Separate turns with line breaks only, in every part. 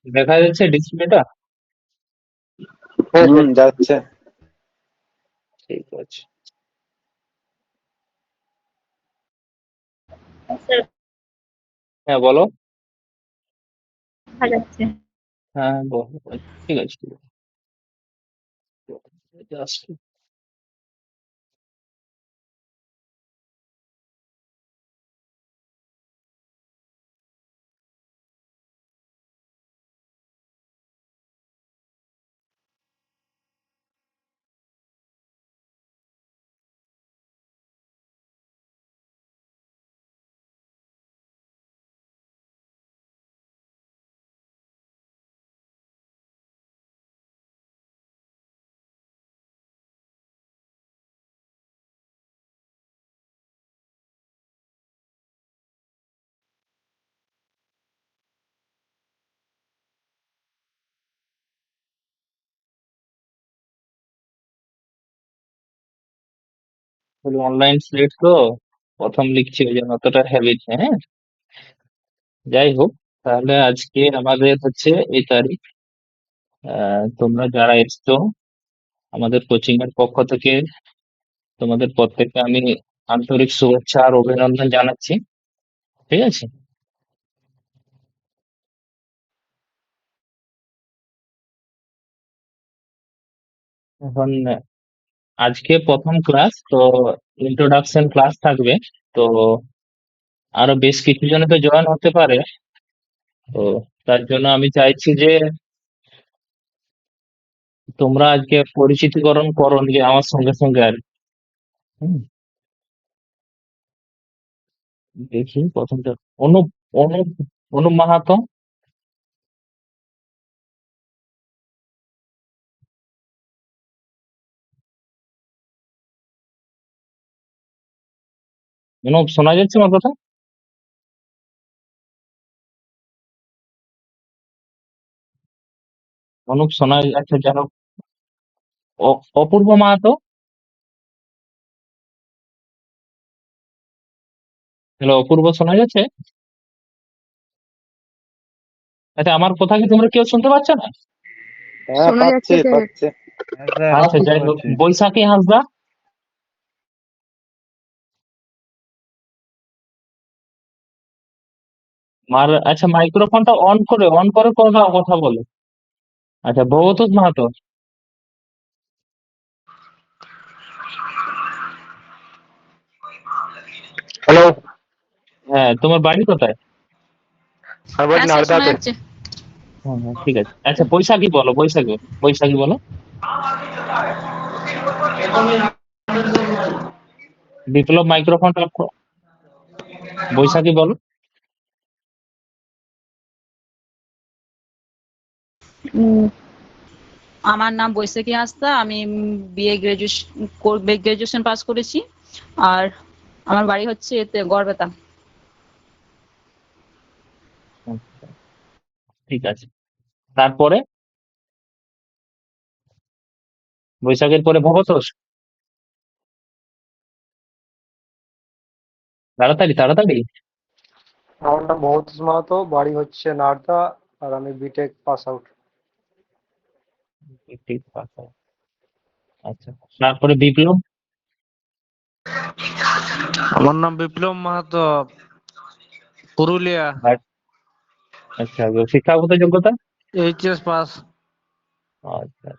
দেখা যাচ্ছে ডিসপ্লেটা?
যাচ্ছে।
ঠিক আছে।
স্যার
হ্যাঁ বলো।
দেখা যাচ্ছে।
হ্যাঁ বলো। ঠিক আছে, ঠিক আছে। Just অনলাইন স্লেট তো প্রথম লিখছি, ওই জন্য অতটা হ্যাবিট নেই। হ্যাঁ, যাই হোক, তাহলে আজকে আমাদের হচ্ছে এই তারিখ। তোমরা যারা এসছো আমাদের কোচিং এর পক্ষ থেকে তোমাদের প্রত্যেককে আমি আন্তরিক শুভেচ্ছা আর অভিনন্দন জানাচ্ছি। ঠিক আছে। এখন আজকে প্রথম ক্লাস তো, ইন্ট্রোডাকশন ক্লাস থাকবে। তো আরো বেশ কিছু জনে তো জয়েন হতে পারে। তো তার জন্য আমি চাইছি যে তোমরা আজকে পরিচিতিকরণ করো যে আমার সঙ্গে সঙ্গে আর কি। হুম, দেখি প্রথমটা অনুপ অনুপ অনুপ মাহাতো। অনুপ, শোনা যাচ্ছে আমার কথা? অনুপ শোনা যাচ্ছে যেন। অপূর্ব মাহাতো। হ্যালো, অপূর্ব শোনা যাচ্ছে? আচ্ছা, আমার কথা কি তোমরা কেউ শুনতে পাচ্ছ না?
হ্যাঁ,
শোনা
পাচ্ছি
যাচ্ছে স্যার।
পাচ্ছি।
হ্যাঁ স্যার,
আচ্ছা,
শুনতে
যাই হোক,
পাচ্ছি।
বৈশাখী হাঁসদা। আচ্ছা, মাইক্রোফোনটা অন করে কথা কথা বলো। আচ্ছা, ভবতোষ মাহাতো।
হ্যালো।
হ্যাঁ, তোমার বাড়ি কোথায়?
আমি বলছি
হ্যাঁ স্যার শোনা
নারদাতে।
যাচ্ছে।
হ্যাঁ হ্যাঁ, ঠিক আছে। আচ্ছা, বৈশাখী বলো, বৈশাখী। বৈশাখী বলো। বিপ্লব, মাইক্রোফোনটা অফ করো। বৈশাখী বলো।
উম, আমার নাম বৈশাখী হাঁসদা। আমি বিএ গ্রাজুয়েশন পাস করেছি। আর আমার বাড়ি হচ্ছে এতে গড়বেতা।
আচ্ছা, ঠিক আছে। তারপরে বৈশাখের পরে ভবতোষ। তাড়াতাড়ি তাড়াতাড়ি।
আমার নাম মহতোষ মাহাতো, বাড়ি হচ্ছে নারদা, আর আমি বিটেক পাস আউট।
ঠিক ঠিক আছে। আচ্ছা, তারপরে বিপ্লব।
আমার নাম বিপ্লব মাহাতো, পুরুলিয়া,
আর আচ্ছা, শিক্ষাগত যোগ্যতা।
HS pass.
আচ্ছা,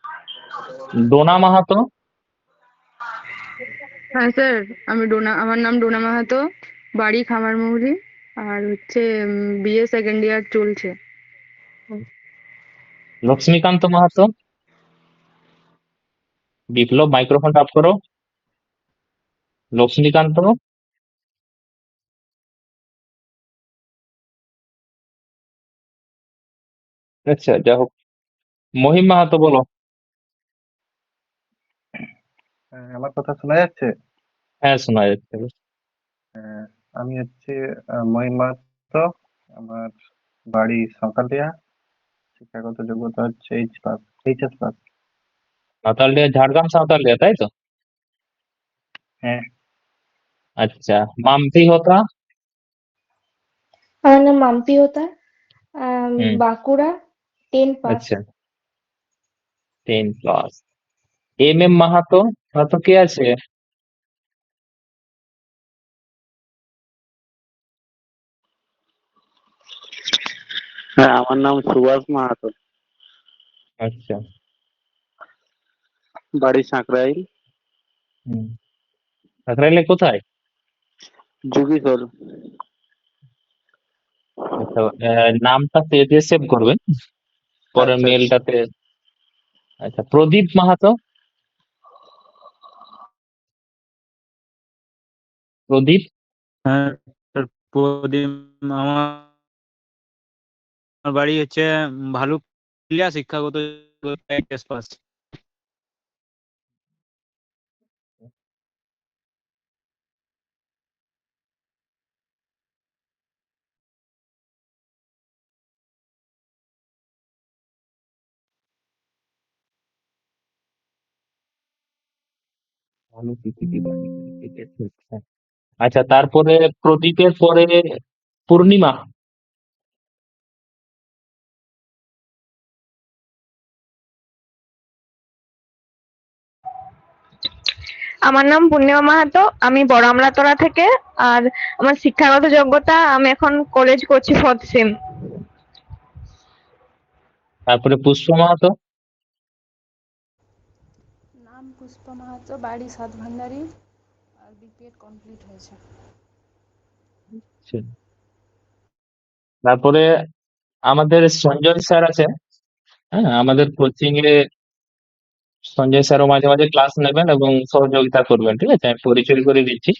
ডোনা মাহাতো।
হ্যাঁ স্যার, আমার নাম ডোনা মাহাতো, বাড়ি খামারমহুরি, আর হচ্ছে বিএ সেকেন্ড ইয়ার চলছে।
লক্ষ্মীকান্ত মাহাতো। বিপ্লব, মাইক্রোফোনটা অফ করো। লক্ষ্মীকান্ত। আচ্ছা, যা হোক। মহিম মাহাতো, বলো।
আমার কথা শোনা যাচ্ছে?
হ্যাঁ, শোনা যাচ্ছে।
আমি হচ্ছে মহিম মাহাতো। আমার বাড়ি সাঁওতালদিয়া। শিক্ষাগত যোগ্যতা হচ্ছে এইচএস পাস।
সাঁওতালডিয়া, ঝাড়গ্রাম সাঁওতালডিয়া, তাই তো?
হ্যাঁ।
আচ্ছা, মাম্পি হোতা।
আমার নাম মাম্পি হোতা,
হুম।
বাঁকুড়া, 10 পাস।
আচ্ছা, 10 ক্লাস। এম মাহাতো। মাহাতো কে আছে?
হ্যাঁ, আমার নাম সুভাষ মাহাতো,
আচ্ছা।
বাড়ি সাঁকরাইল,
হুম। সাকরাইলে কোথায়?
যুগীশোল।
আচ্ছা, নামটা পেজ দিয়ে সেভ করবেন, পরে
আচ্ছা,
মেলটাতে। আচ্ছা, প্রদীপ মাহাতো। প্রদীপ।
হ্যাঁ স্যার, প্রদীপ। আমার বাড়ি হচ্ছে ভালুকলিয়া, শিক্ষাগত এইচএস পাস।
ভালো পিপিটি বানিয়ে রেখেছে। আচ্ছা, তারপরে প্রদীপের পরে পূর্ণিমা।
আমার নাম পূর্ণিমা মাহাতো, আমি বড় আমলাতলা থেকে। আর আমার শিক্ষাগত যোগ্যতা, আমি এখন কলেজ করছি 4th সেম।
তারপরে পুষ্প মাহাতো।
নাম পুষ্পা মাহাতো, বাড়ি সাতভান্ডারি, আর বিপিএড কমপ্লিট হয়েছে।
আচ্ছা। তারপরে আমাদের সঞ্জয় স্যার আছেন। হ্যাঁ, আমাদের কোচিং এ সঞ্জয় স্যারও মাঝে মাঝে ক্লাস নেবেন এবং সহযোগিতা করবেন, ঠিক আছে? আমি পরিচয় করে দিচ্ছি।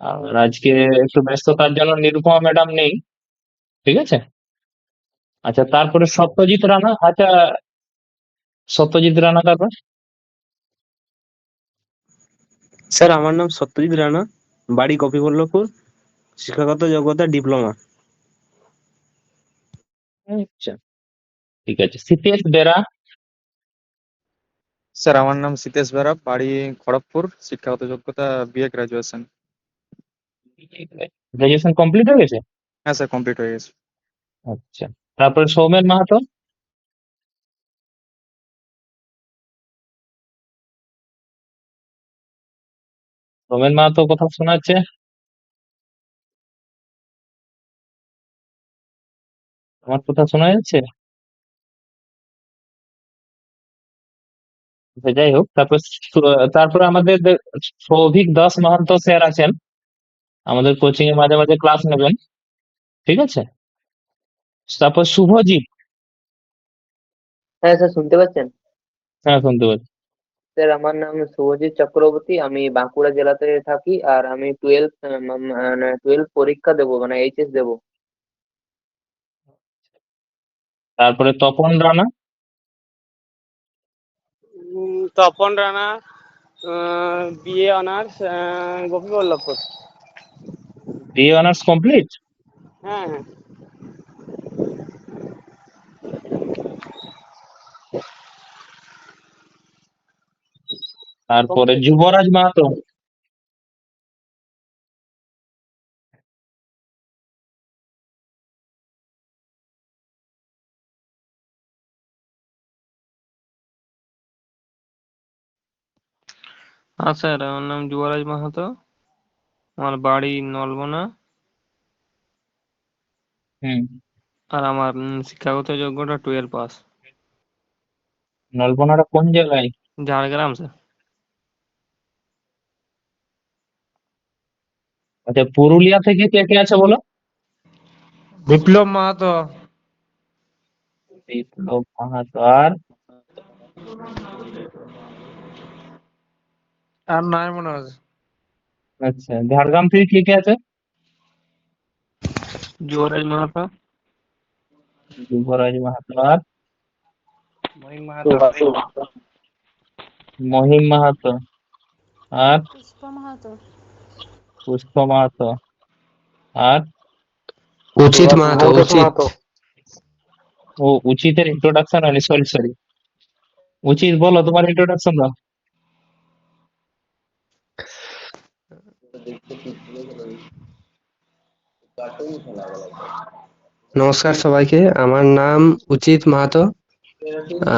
আর আজকে একটু ব্যস্ততার জন্য নিরুপমা ম্যাডাম নেই, ঠিক আছে? আচ্ছা, তারপরে সত্যজিৎ রানা। আচ্ছা, সত্যজিৎ রানা তারপর।
স্যার, আমার নাম সত্যজিৎ রানা, বাড়ি গোপীবল্লভপুর, শিক্ষাগত যোগ্যতা ডিপ্লোমা।
আচ্ছা, ঠিক আছে। সিতেশ বেরা।
স্যার, আমার নাম সিতেশ বেরা, বাড়ি খড়গপুর, শিক্ষাগত যোগ্যতা বিএ গ্রাজুয়েশন।
গ্রাজুয়েশন কমপ্লিট হয়ে গেছে?
হ্যাঁ স্যার, কমপ্লিট হয়ে গেছে।
আচ্ছা, তারপরে সৌমেন মাহাতো। সৌমেন মাহাতো কথা শোনা যাচ্ছে? আমার কথা শোনা যাচ্ছে? আচ্ছা, যাই হোক। তারপরে আমাদের সৌভিক দাস মাহাতো স্যার আছেন, আমাদের কোচিং এ মাঝে মাঝে ক্লাস নেবেন, ঠিক আছে? তারপর শুভজিৎ।
হ্যাঁ স্যার, শুনতে পাচ্ছেন?
হ্যাঁ, শুনতে পাচ্ছি।
স্যার, আমার নাম শুভজিৎ চক্রবর্তী, আমি বাঁকুড়া জেলাতে থাকি, আর আমি 12 পরীক্ষা দেবো, মানে এইচএস দেবো।
তারপরে Tapan Rana.
Tapan Rana, BA honours, Gopiballavpur.
BA honours complete.
হ্যাঁ, হ্যাঁ।
তারপরে
কমপ্লিট।
যুবরাজ মাহাতো।
হ্যাঁ স্যার, আমার নাম যুবরাজ মাহাতো, আমার বাড়ি নলবনা।
হুম।
আর আমার শিক্ষাগত যোগ্যতা 12 পাস।
নলবনাটা কোন জায়গায়?
ঝাড়গ্রাম স্যার।
আচ্ছা, পুরুলিয়া থেকে কে কে আছে বলো?
বিপ্লব মাহাতো।
বিপ্লব মাহাতো। আর
আর নাই মনে আছে।
আচ্ছা, ঝাড়গ্রাম থেকে কে কে আছে?
যুবরাজ মাহাতো।
যুবরাজ মাহাতো আর
মহিম মাহাতো।
মহিম মাহাতো আর
পুষ্পা মাহাতো।
পুষ্প মাহাতো আর
উচিত মাহাতো।
ভৌতেশ
উচিত।
মাহাতো।
ও উচিতের ইন্ট্রোডাকশন হয়নি, সরি সরি। উচিত বলো তোমার ইন্ট্রোডাকশন দাও।
নমস্কার সবাইকে, আমার নাম উচিত মাহাতো।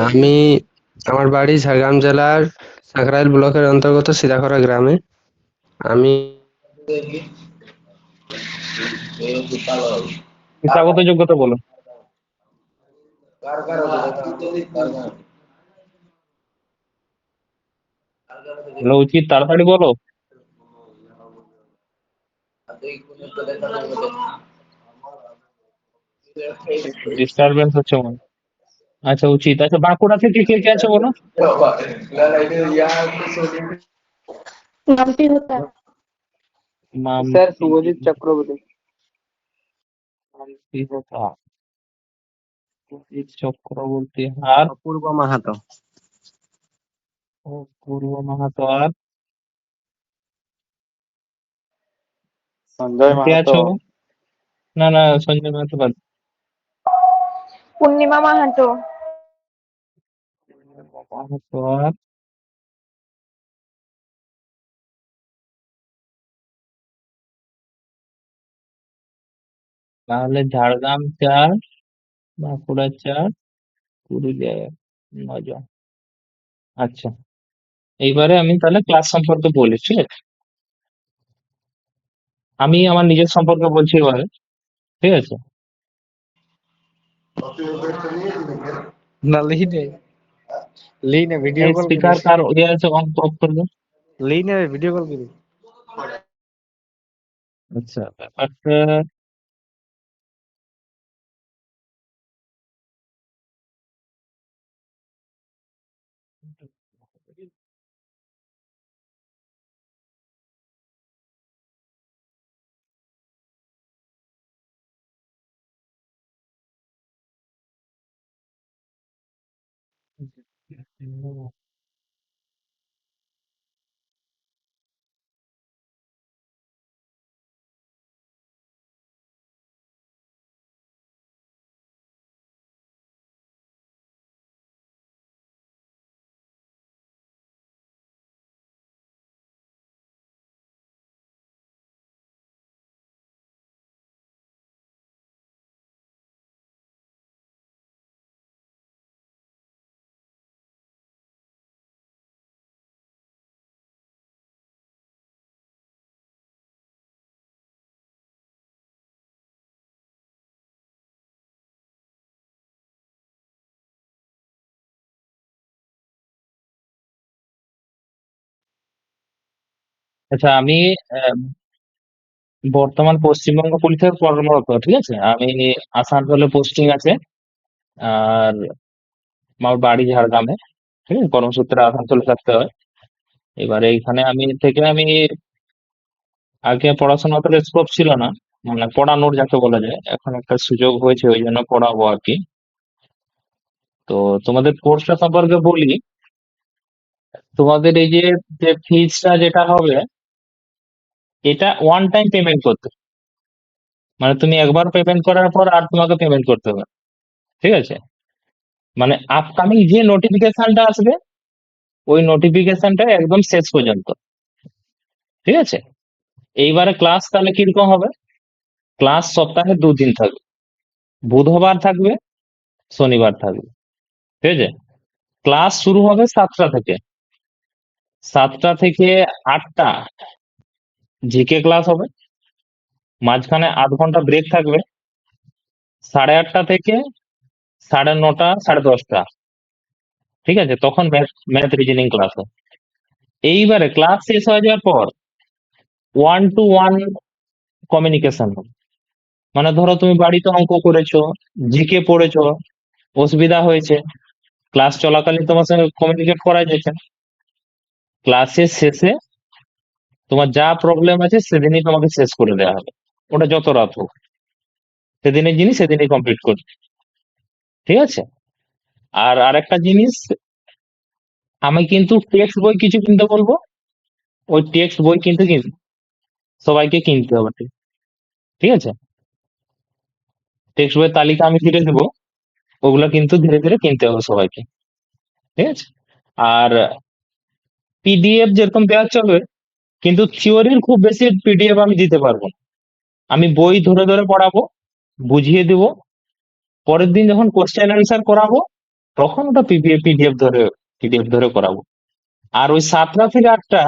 আমি আমার বাড়ি ঝাড়গ্রাম জেলার সাঁকরাইল ব্লকের অন্তর্গত সিরাখরা গ্রামে। আমি
শিক্ষাগত যোগ্যতা বলো। হ্যালো উচিত, তাড়াতাড়ি বলো। ডিস্টারবেন্স হচ্ছে মনে হয়। আচ্ছা উচিত, আচ্ছা বাঁকুড়া থেকে কে কে আছে বলো।
নামটি होता है
স্যার
মাম্পি
শুভজিৎ চক্রবর্তী।
মাম্পি হোতা, উচিত চক্রবর্তী আর
অপূর্ব মাহাতো।
পূর্ব মাহাতো আর
সঞ্জয়
কে
মাহাতো।
আছো? না না, সঞ্জয় মাহাতো বাদ।
পূর্ণিমা মাহাতো।
মাহাতো আর তাহলে ঝাড়গ্রাম 4, বাঁকুড়া 4, পুরুলিয়া 9 জন। আচ্ছা, এইবারে আমি তাহলে ক্লাস সম্পর্কে বলি, ঠিক আছে? আমি আমার নিজের সম্পর্কে বলছি এবারে, ঠিক আছে?
না লিনে লিনে ভিডিও
এই
কল
স্পিকার
করিস।
কার ইয়ে আছে, অন অফ করবে।
লিনে ভিডিও কল করিস।
আচ্ছা, ব্যাপারটা আচ্ছা, আমি আহ, বর্তমান পশ্চিমবঙ্গ পুলিশের কর্মরত, ঠিক আছে? আমি আসানসোলে পোস্টিং আছে, আর আমার বাড়ি ঝাড়গ্রামে, ঠিক আছে? কর্মসূত্রে আসানসোলে থাকতে হয়। এবারে এইখানে আমি আগে পড়াশোনা অতটা স্কোপ ছিল না, মানে পড়ানোর যাকে বলা যায়, এখন একটা সুযোগ হয়েছে ওই জন্য পড়াবো আর কি। তো তোমাদের কোর্সটা সম্পর্কে বলি। তোমাদের এই যে যে ফিজটা যেটা হবে, এটা ওয়ান টাইম পেমেন্ট করতে হবে। মানে তুমি একবার পেমেন্ট করার পর আর তোমাকে পেমেন্ট করতে হবে, ঠিক আছে? মানে আপকামিং যে নোটিফিকেশনটা আসবে, ওই নোটিফিকেশনটা একদম শেষ পর্যন্ত, ঠিক আছে? এইবারে ক্লাস তাহলে কিরকম হবে? ক্লাস সপ্তাহে 2 দিন থাকবে, বুধবার থাকবে, শনিবার থাকবে, ঠিক আছে? ক্লাস শুরু হবে 7টা থেকে, 7টা থেকে 8টা জিকে ক্লাস হবে, মাঝখানে 8 ঘন্টা ব্রেক থাকবে, 8:30 থেকে 9:30, 10:30, ঠিক আছে? তখন ম্যাথ রিজনিং ক্লাস হবে। এইবারে ক্লাস শেষ হয়ে যাওয়ার পর 1-to-1 কমিউনিকেশন হবে। মানে ধরো তুমি বাড়িতে অঙ্ক করেছো, জিকে পড়েছো, অসুবিধা হয়েছে, ক্লাস চলাকালীন তোমার সঙ্গে কমিউনিকেট করা যাচ্ছে না, ক্লাসের শেষে তোমার যা প্রবলেম আছে সেদিনই তোমাকে শেষ করে দেওয়া হবে। ওটা যত রাত হোক, সেদিনের জিনিস সেদিনই কমপ্লিট করবে। ঠিক আছে? আর আরেকটা জিনিস, আমি কিন্তু টেক্সট বই কিছু কিনতে বলবো, ওই টেক্সট বই কিন্তু সবাইকে কিনতে হবে, ঠিক আছে? টেক্সট বইয়ের তালিকা আমি দিয়ে দেবো, ওগুলো কিন্তু ধীরে ধীরে কিনতে হবে সবাইকে, ঠিক আছে? আর পিডিএফ যেরকম দেওয়া চলবে, কিন্তু থিওরির খুব বেশি পিডিএফ আমি দিতে পারবো না। আমি বই ধরে ধরে পড়াবো, বুঝিয়ে দিব, পরের দিন যখন কোশ্চেন অ্যান্সার করাবো তখন ওটা পিডিএফ ধরে করাবো। আর ওই 7টা থেকে 8টা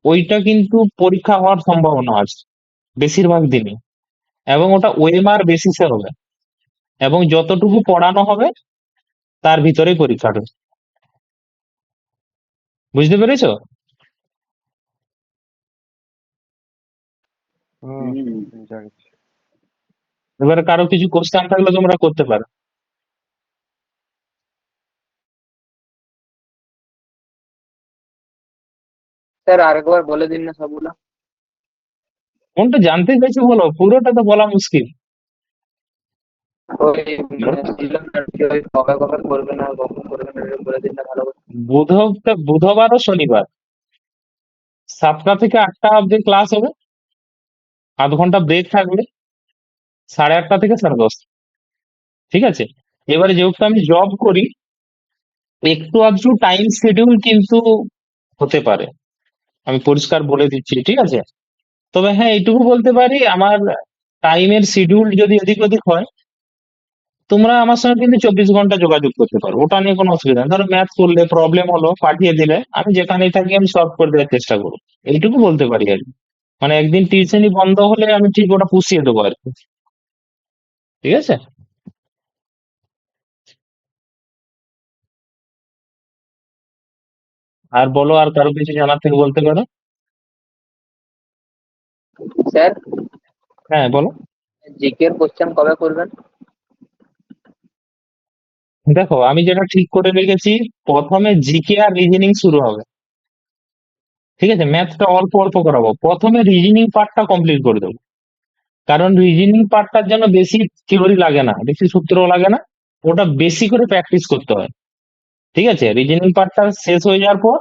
ওইটা কিন্তু পরীক্ষা হওয়ার সম্ভাবনা আছে বেশিরভাগ দিনই, এবং ওটা ওএমআর বেসিসে হবে, এবং যতটুকু পড়ানো হবে তার ভিতরেই পরীক্ষাটা হবে। বুঝতে পেরেছো?
জানি।
এবারে কারো কিছু কোশ্চেন থাকলে তোমরা করতে পারো।
স্যার আরেকবার বলে দিন না সবগুলো।
কোনটা জানতে চাইছো বলো, পুরোটা তো বলা মুশকিল।
ওই সিলেবাস কি, ওই কবে কবে করবে না কখন করবে না এটা বলে দিন না ভালো করে।
বুধবার ও শনিবার 7টা থেকে 8টা অব্দি ক্লাস হবে, আধ ঘন্টা ব্রেক থাকবে, 8:30 থেকে 10:30। ঠিক আছে? এবারে যেহেতু আমি জব করি, একটু আধটু টাইম শিডিউল কিন্তু হতে পারে, আমি পরিষ্কার বলে দিচ্ছি, ঠিক আছে? তবে হ্যাঁ, এইটুকু বলতে পারি, আমার টাইমের শিডিউল যদি এদিক ওদিক হয়, তোমরা আমার সঙ্গে কিন্তু 24 ঘন্টা যোগাযোগ করতে পারো, ওটা নিয়ে কোনো অসুবিধা নেই। ধরো ম্যাথ করলে প্রবলেম হলো, পাঠিয়ে দিলে, আমি যেখানেই থাকি আমি সলভ করে দেওয়ার চেষ্টা করবো, এইটুকু বলতে পারি আর কি। মানে একদিন টিউশনই বন্ধ হলে আমি ঠিক ওটা পুষিয়ে দেবো আর কি, ঠিক আছে? আর বলো, আর কারো কিছু জানার থেকে বলতে পারো।
স্যার
হ্যাঁ বলো।
জিকে এর কোশ্চেন কবে করবেন?
দেখো, আমি যেটা ঠিক করে রেখেছি, প্রথমে জিকে আর রিজনিং শুরু হবে, ঠিক আছে? ম্যাথটা অল্প অল্প করাবো, প্রথমে রিজনিং পার্টটা কমপ্লিট করে দেবো, কারণ রিজনিং পার্টটার জন্য বেশি থিওরি লাগে না, বেশি সূত্র লাগে না, ওটা বেশি করে প্র্যাকটিস করতে হয়, ঠিক আছে? রিজনিং পার্টটা শেষ হয়ে যাওয়ার পর,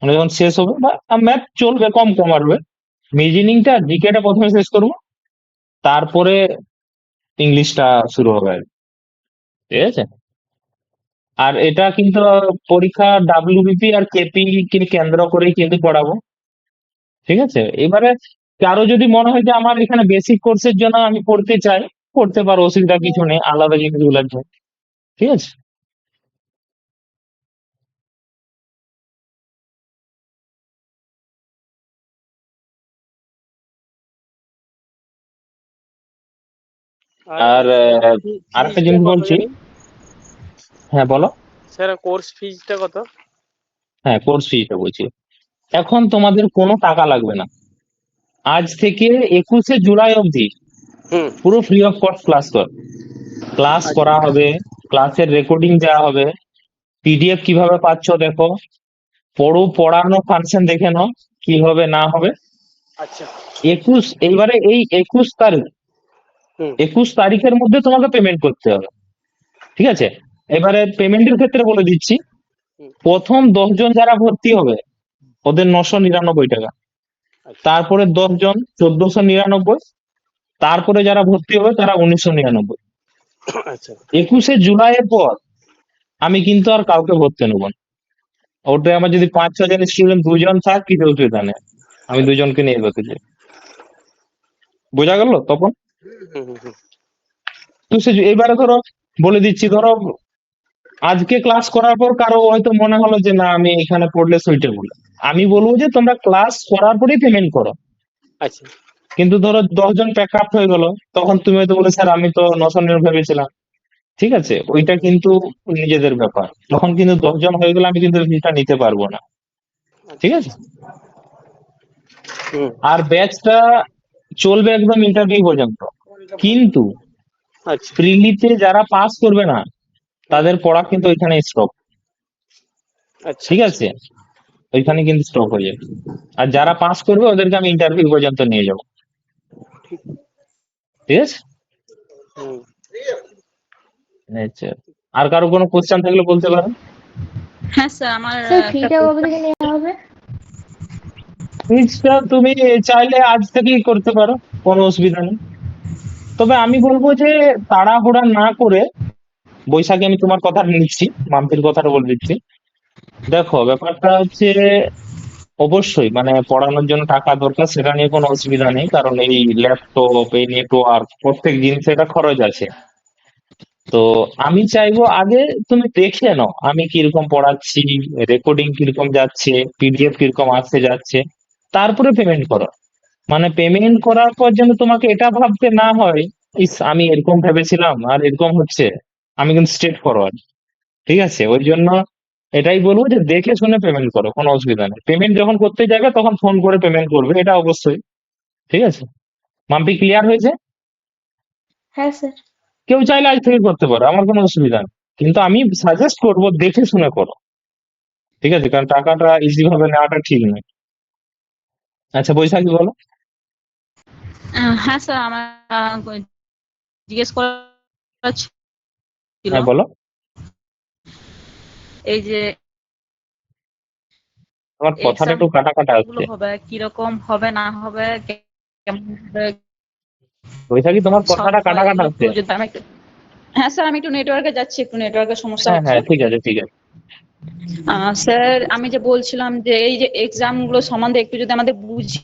মানে যখন শেষ হবে, বা ম্যাথ চলবে, কম কম আসবে, রিজনিংটা জিকেটা প্রথমে শেষ করবো, তারপরে ইংলিশটা শুরু হবে আর কি, ঠিক আছে? আর এটা কিন্তু পরীক্ষা ডাব্লিউবিপি আর কেপি কে কেন্দ্র করেই কিন্তু পড়াবো, ঠিক আছে? এবারে কারো যদি মনে হয় যে আমার এখানে বেসিক কোর্সের জন্য আমি পড়তে চাই, পড়তে পারো, অসুবিধা কিছু নেই, আলাদা জিনিসগুলোর জন্য, ঠিক আছে? আর আরেকটা জিনিস বলছি। হ্যাঁ বলো।
স্যার কোর্স ফিজটা কত?
হ্যাঁ, কোর্স ফিটা বলছি। এখন তোমাদের কোনো টাকা লাগবে না, আজ থেকে 21শে জুলাই অবধি পুরো ফ্রি অফ কস্ট ক্লাস করা হবে, ক্লাসের রেকর্ডিং দেওয়া হবে, পিডিএফ কিভাবে পাচ্ছ দেখো, পড়ানো ফাংশন দেখে নাও কি হবে না হবে।
আচ্ছা।
এইবারে এই 21 তারিখের মধ্যে তোমাকে পেমেন্ট করতে হবে, ঠিক আছে? এবারে পেমেন্টের ক্ষেত্রে বলে দিচ্ছি, প্রথম 10 জন যারা ভর্তি হবে ওদের 999 টাকা, তারপরে 10 জন 1499, তারপরে যারা ভর্তি হবে তারা 1999।
আচ্ছা
21শে জুলাইয়ের পর আমি কিন্তু আর কাউকে ভর্তি নেবো না, ওটা আমার যদি 5-6 জন স্টুডেন্ট 2 জন থাক কিছু অসুবিধা নেই, আমি 2 জনকে নিয়ে ভর্তি চাই। বোঝা গেল তখন? তো এবারে ধরো বলে দিচ্ছি, ধরো আজকে ক্লাস করার পর কারো হয়তো মনে হলো যে না আমি এখানে পড়লে সুইটেবল, আমি বলবো যে তোমরা ক্লাস করার পরেই পেমেন্ট করো।
আচ্ছা।
কিন্তু ধরো 10 জন প্যাক আপ হয়ে গেল, তখন তুমি হয়তো বলে স্যার আমি তো 999 ভেবেছিলাম, ঠিক আছে? ওইটা কিন্তু নিজেদের ব্যাপার, তখন কিন্তু 10 জন হয়ে গেলে আমি কিন্তু ফিটা নিতে পারবো না, ঠিক আছে? আর ব্যাচটা চলবে একদম ইন্টারভিউ পর্যন্ত, কিন্তু
আচ্ছা
প্রিলিতে যারা পাস করবে না তাদের পড়া কিন্তু ওইখানে স্টপ,
আচ্ছা
ঠিক আছে? ওইখানে কিন্তু স্টপ হয়ে যাবে, আর যারা পাস করবে ওদেরকে আমি ইন্টারভিউ পর্যন্ত নিয়ে যাবো, ঠিক আছে? আচ্ছা, আর কারো কোনো কোশ্চেন থাকলে বলতে পারেন।
হ্যাঁ স্যার, আমার
স্যার
একটা
ফিটা কবে থেকে নেওয়া হবে?
ফিজটা তুমি চাইলে আজ থেকেই করতে পারো, কোনো অসুবিধা নেই। তবে আমি বলবো যে তাড়াহুড়া না করে, বৈশাখী আমি তোমার কথা নিচ্ছি, মাম্পির কথাটা বলে দিচ্ছি। দেখো ব্যাপারটা হচ্ছে, অবশ্যই মানে পড়ানোর জন্য টাকা দরকার, সেটা নিয়ে কোনো অসুবিধা নেই, কারণ এই ল্যাপটপ, এই নেটওয়ার্ক, প্রত্যেক জিনিসে এটা খরচ আছে। তো আমি চাইবো আগে তুমি দেখে নাও আমি কিরকম পড়াচ্ছি, রেকর্ডিং কিরকম যাচ্ছে, পিডিএফ কিরকম আসতে যাচ্ছে, তারপরে পেমেন্ট করো। মানে পেমেন্ট করার পর যেন তোমাকে এটা ভাবতে না হয়, ইস আমি এরকম ভেবেছিলাম আর এরকম হচ্ছে। আমি কিন্তু স্ট্রেট ফরওয়ার্ড, ঠিক আছে? ওই জন্য এটাই বলবো যে দেখে শুনে পেমেন্ট করো, কোনো অসুবিধা নেই। পেমেন্ট যখন করতে যাবে তখন ফোন করে পেমেন্ট করবে, এটা অবশ্যই। ঠিক আছে? মাম্পি ক্লিয়ার হয়েছে?
হ্যাঁ স্যার।
কেউ চাইলে আজ থেকে করতে পারো, আমার কোনো অসুবিধা নেই, কিন্তু আমি সাজেস্ট করবো দেখে শুনে করো। ঠিক আছে? কারণ টাকাটা ইজি ভাবে নেওয়াটা ঠিক নয়। আচ্ছা বৈশাখী বলো।
হ্যাঁ স্যার, আমার জিজ্ঞেস করার ছিল,
হ্যাঁ বলো।
এই যে
আমার কথাটা
এক্সাম
একটু কাটা কাটা
গুলো
আসছে।
হবে, কিরকম হবে না হবে, কেমন হবে,
বৈশাখী তোমার
সব
কথাটা কাটা কাটা
এগুলো একটু
আসছে।
যদি আমি হ্যাঁ স্যার, আমি একটু নেটওয়ার্কে যাচ্ছি, একটু নেটওয়ার্কের সমস্যা
হ্যাঁ
হচ্ছে।
হ্যাঁ ঠিক আছে ঠিক আছে।
স্যার আমি যে বলছিলাম যে এই যে এক্সাম গুলো সম্বন্ধে একটু যদি আমাদের বুঝি,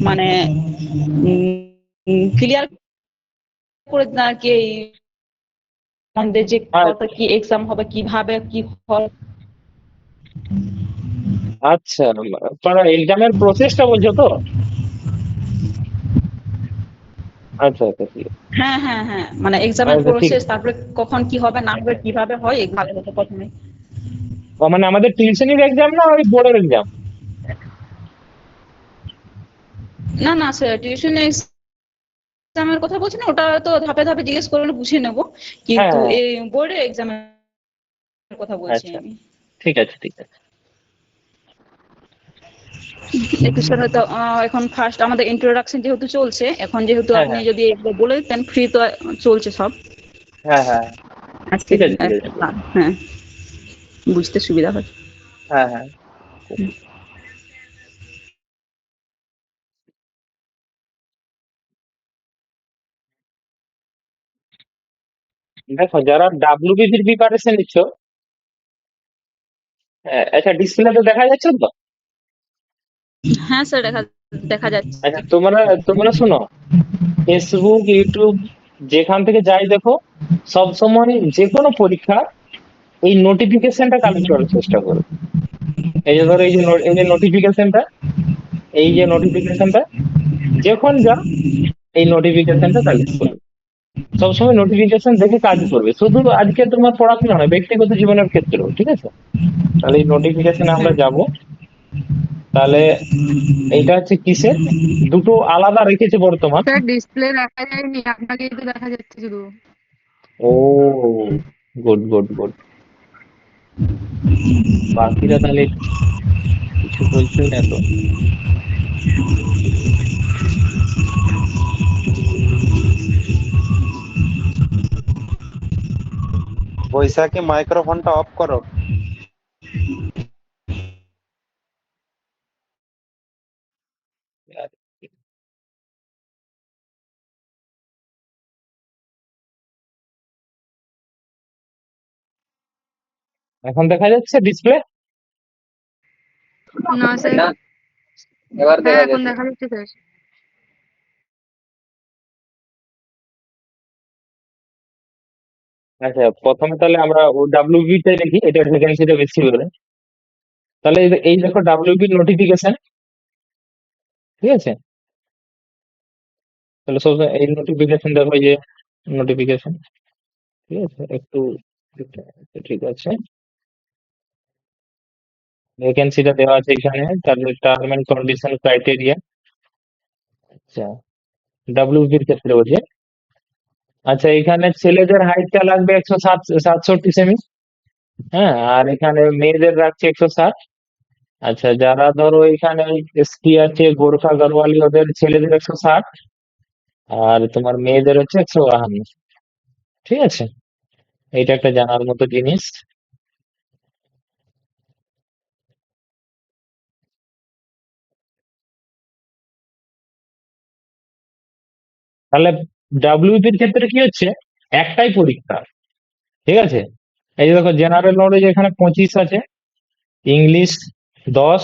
মানে ক্লিয়ার করে দেন আর কি, এই আমাদের যে
আর
কত কি এক্সাম হবে, কিভাবে কি হবে।
আচ্ছা, এক্সামের প্রসেসটা বলছো তো? আচ্ছা আচ্ছা ঠিক আছে।
হ্যাঁ হ্যাঁ হ্যাঁ, মানে এক্সামের
আচ্ছা ঠিক
প্রসেস,
আছে।
তারপরে কখন কি হবে না হবে, কিভাবে হয়, ভালো হতো প্রথমে।
ও, মানে আমাদের টিউশনির এক্সাম না ওই বোর্ডের এক্সাম?
না না স্যার, টিউশন এক্সামের কথা বলছি না, ওটা তো ধাপে ধাপে জিজ্ঞেস করলে বুঝে নেব,
হ্যাঁ
কিন্তু
হ্যাঁ
এই বোর্ডের এক্সামের কথা বলছি
আচ্ছা
আমি।
ঠিক আছে ঠিক আছে।
একটু স্যার হয়তো এখন ফার্স্ট আমাদের ইন্ট্রোডাকশন যেহেতু চলছে, এখন যেহেতু
হ্যাঁ
আপনি
হ্যাঁ
যদি এগুলো বলে দিতেন, ফ্রি তো চলছে সব
হ্যাঁ হ্যাঁ
আজকে।
ঠিক আছে ঠিক আছে বলছি।
হ্যাঁ, বুঝতে সুবিধা হয়।
হ্যাঁ হ্যাঁ। দেখো যারা ডাব্লিউবিপির প্রিপারেশন নিচ্ছ, আচ্ছা ডিসপ্লেতে দেখা যাচ্ছে তো?
হ্যাঁ স্যার, দেখা দেখা যাচ্ছে।
আচ্ছা তোমরা তোমরা শোনো, ফেসবুক, ইউটিউব যেখান থেকে যাই দেখো, সব সময় যে কোনো পরীক্ষা এই নোটিফিকেশনটা কালেক্ট করার চেষ্টা করো। এই যে ধরো এই যে নোটিফিকেশনটা, এই যে নোটিফিকেশনটা, যখন যা এই নোটিফিকেশনটা কালেক্ট করবে। সবসময় নোটিফিকেশন দেখে কাজ করবে, শুধু আজকে তোমার পড়াশোনা নয়, ব্যক্তিগত জীবনের ক্ষেত্রেও। ঠিক আছে? তাহলে এই নোটিফিকেশনে আমরা যাব। তাহলে এইটা হচ্ছে কিসের, দুটো আলাদা রেখেছে বর্তমান।
স্যার ডিসপ্লে দেখা যায়নি, আপনাকেই তো দেখা যাচ্ছে শুধু।
ও, গুড গুড গুড। বাকিরা তাহলে কিছু বলছেই না তো।
বৈশাখী মাইক্রোফোনটা অফ করো।
এখন দেখা যাচ্ছে ডিসপ্লে?
না স্যার।
এবার
হ্যাঁ
দেখা
এখন
যাচ্ছে।
দেখা যাচ্ছে স্যার।
আচ্ছা প্রথমে তাহলে আমরা ডাব্লিউবি টাই দেখি, এটা ভ্যাকেন্সিটা বেশি বলে। তাহলে এই দেখো ডাব্লিউবি নোটিফিকেশন, ঠিক আছে? তাহলে সব এই নোটিফিকেশন দেখো, এই যে নোটিফিকেশন, ঠিক আছে? একটু ঠিক আছে, ভ্যাকেন্সিটা দেওয়া আছে এখানে, তারপরে টার্ম এন্ড কন্ডিশন ক্রাইটেরিয়া। আচ্ছা, ডাব্লিউবির ক্ষেত্রে বলছে। আচ্ছা এখানে ছেলেদের হাইটটা লাগবে 167 সেমি, হ্যাঁ, আর এখানে মেয়েদের রাখছে 160। আচ্ছা যারা ধরো এখানে এসটি আছে, গোর্খা গারওয়ালি, ওদের ছেলেদের 160, আর তোমার মেয়েদের হচ্ছে 152। ঠিক আছে, এইটা একটা জানার মতো জিনিস। তাহলে ডাব্লিউপির ক্ষেত্রে কি হচ্ছে, একটাই পরীক্ষা। ঠিক আছে, এই যে দেখো জেনারেল নলেজ এখানে 25 আছে, ইংলিশ 10,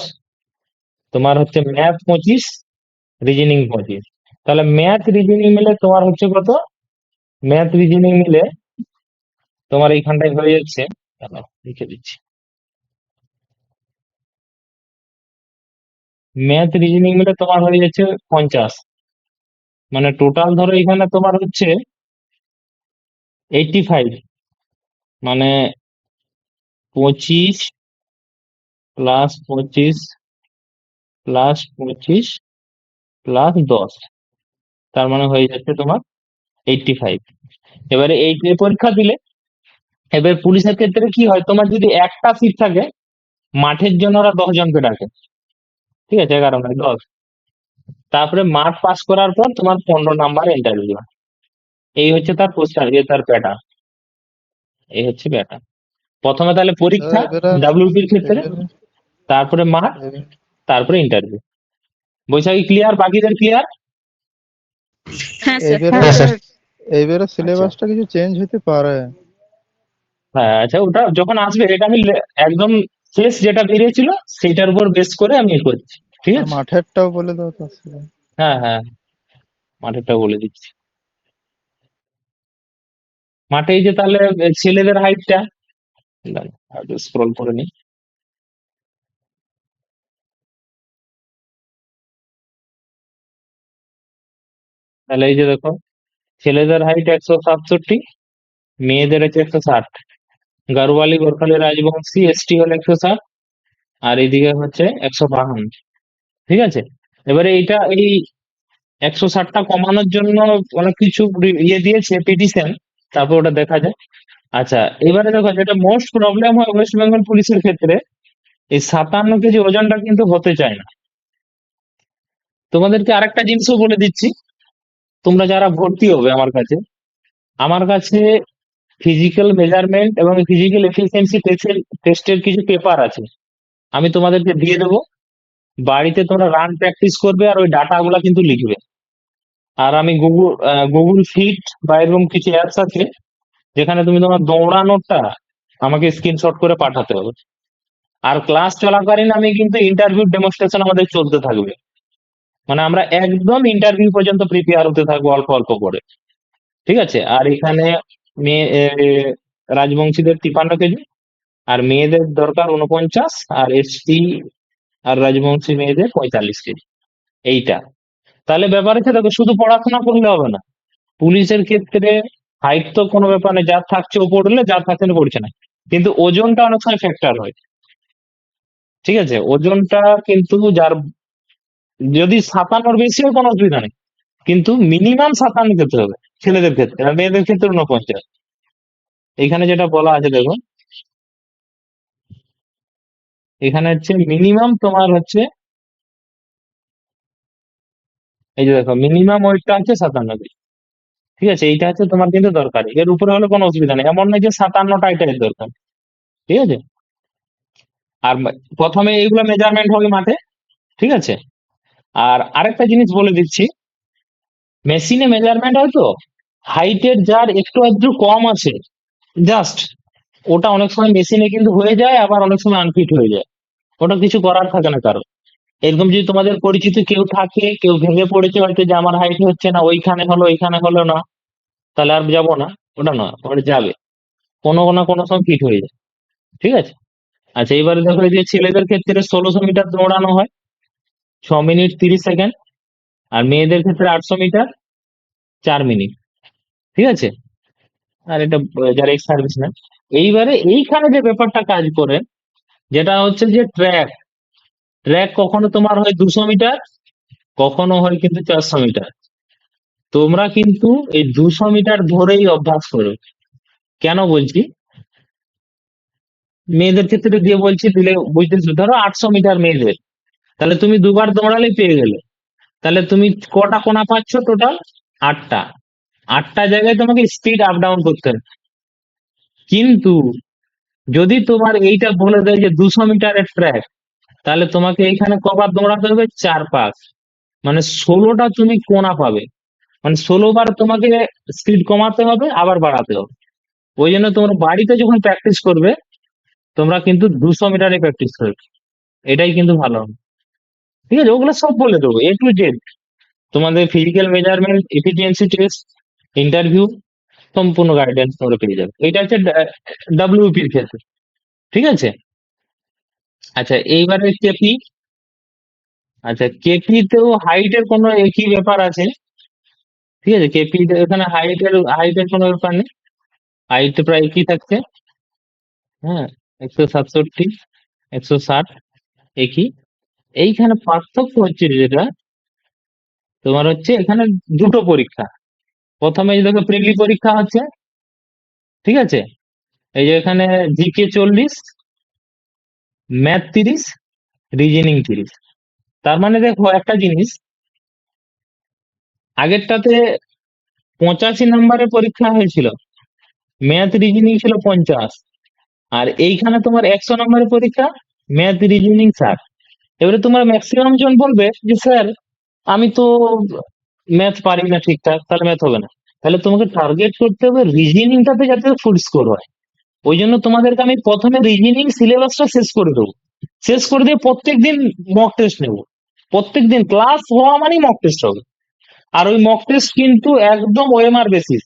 তোমার হচ্ছে ম্যাথ 25, রিজনিং 25। তাহলে ম্যাথ রিজনিং মিলে তোমার হচ্ছে কত, ম্যাথ রিজনিং মিলে তোমার এইখানটায় হয়ে যাচ্ছে, দাঁড়াও, লিখে দিচ্ছি, ম্যাথ রিজনিং মিলে তোমার হয়ে যাচ্ছে 50। মানে টোটাল ধরো এখানে তোমার হচ্ছে 85, মানে 25 প্লাস 25 প্লাস 25 প্লাস 10, তার মানে হয়ে যাচ্ছে তোমার 85। এবারে এই যে পরীক্ষা দিলে, এবার পুলিশের ক্ষেত্রে কি হয়, তোমার যদি একটা সিট থাকে, মাঠের জন্য ওরা 10 জনকে ডাকে। ঠিক আছে, 11 নয় 10। তারপরে মাঠ পাস করার পর তোমার 15 নাম্বার ইন্টারভিউ। এই হচ্ছে তার কোশ্চেন, তার প্যাটার্ন, এই হচ্ছে প্যাটার্ন। প্রথমে তাহলে পরীক্ষা
এবারে
ডাব্লিউপির ক্ষেত্রে,
এবারে
তারপরে মাঠ,
এবারে-
তারপরে ইন্টারভিউ। বৈশাখী ক্লিয়ার? বাকিদের ক্লিয়ার?
হ্যাঁ স্যার।
এবারে এবারে
আচ্ছা,
সিলেবাসটা কিছু চেঞ্জ হতে পারে।
হ্যাঁ, আচ্ছা, ওটা যখন আসবে এটা আমি একদম শেষ যেটা বেরিয়েছিল সেটার উপর বেস করে আমি এ করছি। ঠিক
আর
আছে,
মাঠেরটাও বলে দাও তো।
হ্যাঁ হ্যাঁ, মাঠেরটা বলে দিচ্ছি। মাঠে এই যে তাহলে ছেলেদের হাইটটা, স্ক্রল করে নি, তাহলে এই যে দেখো, ছেলেদের হাইট 167, মেয়েদের হচ্ছে 160। গারওয়ালি, গোর্খালি, রাজবংশী, এসটি হলো 160, আর এইদিকে হচ্ছে 152। ঠিক আছে, এবারে এইটা এই 160টা কমানোর জন্য অনেক কিছু ইয়ে দিয়েছে পিটিশন, তারপর ওটা দেখা যায়। আচ্ছা, এবারে দেখো যেটা মোস্ট প্রবলেম হয় ওয়েস্ট বেঙ্গল পুলিশের ক্ষেত্রে, এই 57 কেজি ওজনটা কিন্তু হতে চায় না। তোমাদেরকে আরেকটা জিনিসও বলে দিচ্ছি, তোমরা যারা ভর্তি হবে আমার কাছে ফিজিক্যাল মেজারমেন্ট এবং ফিজিক্যাল এফিসিয়েন্সি টেস্টের কিছু পেপার আছে, আমি তোমাদেরকে দিয়ে দেবো। বাড়িতে তোমরা রান প্র্যাকটিস করবে আর ওই ডাটা গুলা কিন্তু লিখবে। আর আমি গুগল ফিট বা এরকম কিছু অ্যাপস আছে যেখানে তুমি তোমার দৌড়ানোটা আমাকে স্ক্রিনশট করে পাঠাতে হবে। আর ক্লাস চলাকালীন আমি কিন্তু ইন্টারভিউ ডেমনস্ট্রেশন আমাদের চলতে থাকবে, মানে আমরা একদম ইন্টারভিউ পর্যন্ত প্রিপেয়ার হতে থাকবো অল্প অল্প করে। ঠিক আছে, আর এখানে মেয়ে রাজবংশীদের 53 কেজি, আর মেয়েদের দরকার 49, আর এসটি আর রাজবংশী মেয়েদের 45 কেজি। এইটা তাহলে ব্যাপার হচ্ছে, দেখো শুধু পড়াশোনা করলে হবে না, পুলিশের ক্ষেত্রে হাইট তো কোনো ব্যাপার নেই, যার থাকছে ও পড়লে, যার থাকছে না পড়ছে না, কিন্তু ওজনটা অনেক সময় ফ্যাক্টর হয়। ঠিক আছে, ওজনটা কিন্তু যার যদি 57 বেশি হয় কোনো অসুবিধা নেই, কিন্তু মিনিমাম 57 খেতে হবে ছেলেদের ক্ষেত্রে, আর মেয়েদের ক্ষেত্রে 49। এখানে যেটা বলা আছে দেখো, এখানে হচ্ছে মিনিমাম তোমার হচ্ছে, এই যে দেখো মিনিমাম ওয়েটটা হচ্ছে 57 কেজি। ঠিক আছে, এইটা হচ্ছে তোমার কিন্তু দরকারি, এর উপরে হলে কোনো অসুবিধা নেই, এমন নয় যে 57টা এটাই দরকার। ঠিক আছে, আর প্রথমে এইগুলো মেজারমেন্ট হবে মাঠে। ঠিক আছে, আর আরেকটা জিনিস বলে দিচ্ছি, মেশিনে মেজারমেন্ট হয় তো, হাইটের যার একটু আধটু কম আছে জাস্ট, ওটা অনেক সময় মেশিনে কিন্তু হয়ে যায়, আবার অনেক সময় আনফিট হয়ে যায়, ওটা কিছু করার থাকে না কারো। এরকম যদি তোমাদের পরিচিত কেউ থাকে, কেউ ভেঙে পড়েছে হয়তো যে আমার হাইট হচ্ছে না, ওইখানে হলো এইখানে হলো না, তাহলে আর যাবো না, ওটা নয়, ওটা যাবে, কোনো না কোনো সময় ফিট হয়ে যায়। ঠিক আছে, আচ্ছা, এবারে দেখো এই যে ছেলেদের ক্ষেত্রে 1600 মিটার দৌড়ানো হয় 6 মিনিট 30 সেকেন্ড, আর মেয়েদের ক্ষেত্রে 800 মিটার 4 মিনিট। ঠিক আছে, আর এটা যারা এক্স সার্ভিস নেন। এইবারে এইখানে যে ব্যাপারটা কাজ করে, যেটা হচ্ছে যে ট্র্যাক, ট্র্যাক কখনো তোমার হয় 200 মিটার, কখনো হয় কিন্তু 400 মিটার। তোমরা কিন্তু এই 200 মিটার ধরেই অভ্যাস করো। কেন বলছি, মেয়েদের ক্ষেত্রে দিয়ে বলছি, দিলে বুঝতেছো, ধরো 800 মিটার মেয়েদের, তাহলে তুমি দুবার দৌড়ালে পেয়ে গেলে, তাহলে তুমি কটা কোণা পাচ্ছ টোটাল? 8টা। 8টা জায়গায় তোমাকে স্পিড আপ ডাউন করতে হবে। কিন্তু যদি তোমার এইটা বলে দেয় যে 200 মিটারের ট্র্যাক, তাহলে তোমাকে এখানে কবার দৌড়াতে হবে? 4 পাক, মানে 16টা তুমি কোণা পাবে, মানে 16 বার তোমাকে স্পিড কমাতে হবে আবার বাড়াতে হবে। ওই জন্য তোমরা বাড়িতে যখন প্র্যাকটিস করবে, তোমরা কিন্তু 200 মিটারে প্র্যাকটিস করবে, এটাই কিন্তু ভালো হবে। ঠিক আছে, ওগুলো সব বলে দেবো A to Z। তোমাদের physical measurement, efficiency test, interview, সম্পূর্ণ গাইডেন্স তোমরা পেয়ে যাবে। এটা হচ্ছে ডাব্লিউপির ক্ষেত্রে। ঠিক আছে। আচ্ছা, এইবারে কেপি। আচ্ছা, কেপিতেও হাইটের কোনো একই ব্যাপার আছে। ঠিক আছে, কেপি এখানে হাইটের কোনো ব্যাপার নেই, হাইট প্রায় একই থাকছে। হ্যাঁ, 167, 160, একই। এইখানে পার্থক্য হচ্ছে যেটা, তোমার হচ্ছে এখানে দুটো পরীক্ষা। প্রথমে এই দেখো প্রিলি পরীক্ষা হচ্ছে। ঠিক আছে, এই যে এখানে জিকে 40, ম্যাথ 30, রিজনিং 30। তার মানে দেখো একটা জিনিস, আগেরটাতে 85 নম্বরের পরীক্ষা হয়েছিল, ম্যাথ রিজনিং ছিল 50। আর এইখানে তোমার 100 নম্বরের পরীক্ষা, ম্যাথ রিজনিং 60। এবারে তোমার ম্যাক্সিমাম জন বলবে যে স্যার আমি তো ম্যাথ পারি না ঠিকঠাক, তাহলে ম্যাথ হবে না। তাহলে তোমাকে টার্গেট করতে হবে রিজনিংটাতে যাতে ফুল স্কোর হয়। ওই জন্য তোমাদেরকে আমি প্রথমে রিজনিং সিলেবাসটা শেষ করে দেবো, শেষ করে দিয়ে প্রত্যেকদিন মক টেস্ট নেবো। প্রত্যেকদিন ক্লাস হওয়া মানেই মক টেস্ট হবে। আর ওই মক টেস্ট কিন্তু একদম ওএমআর বেসিস।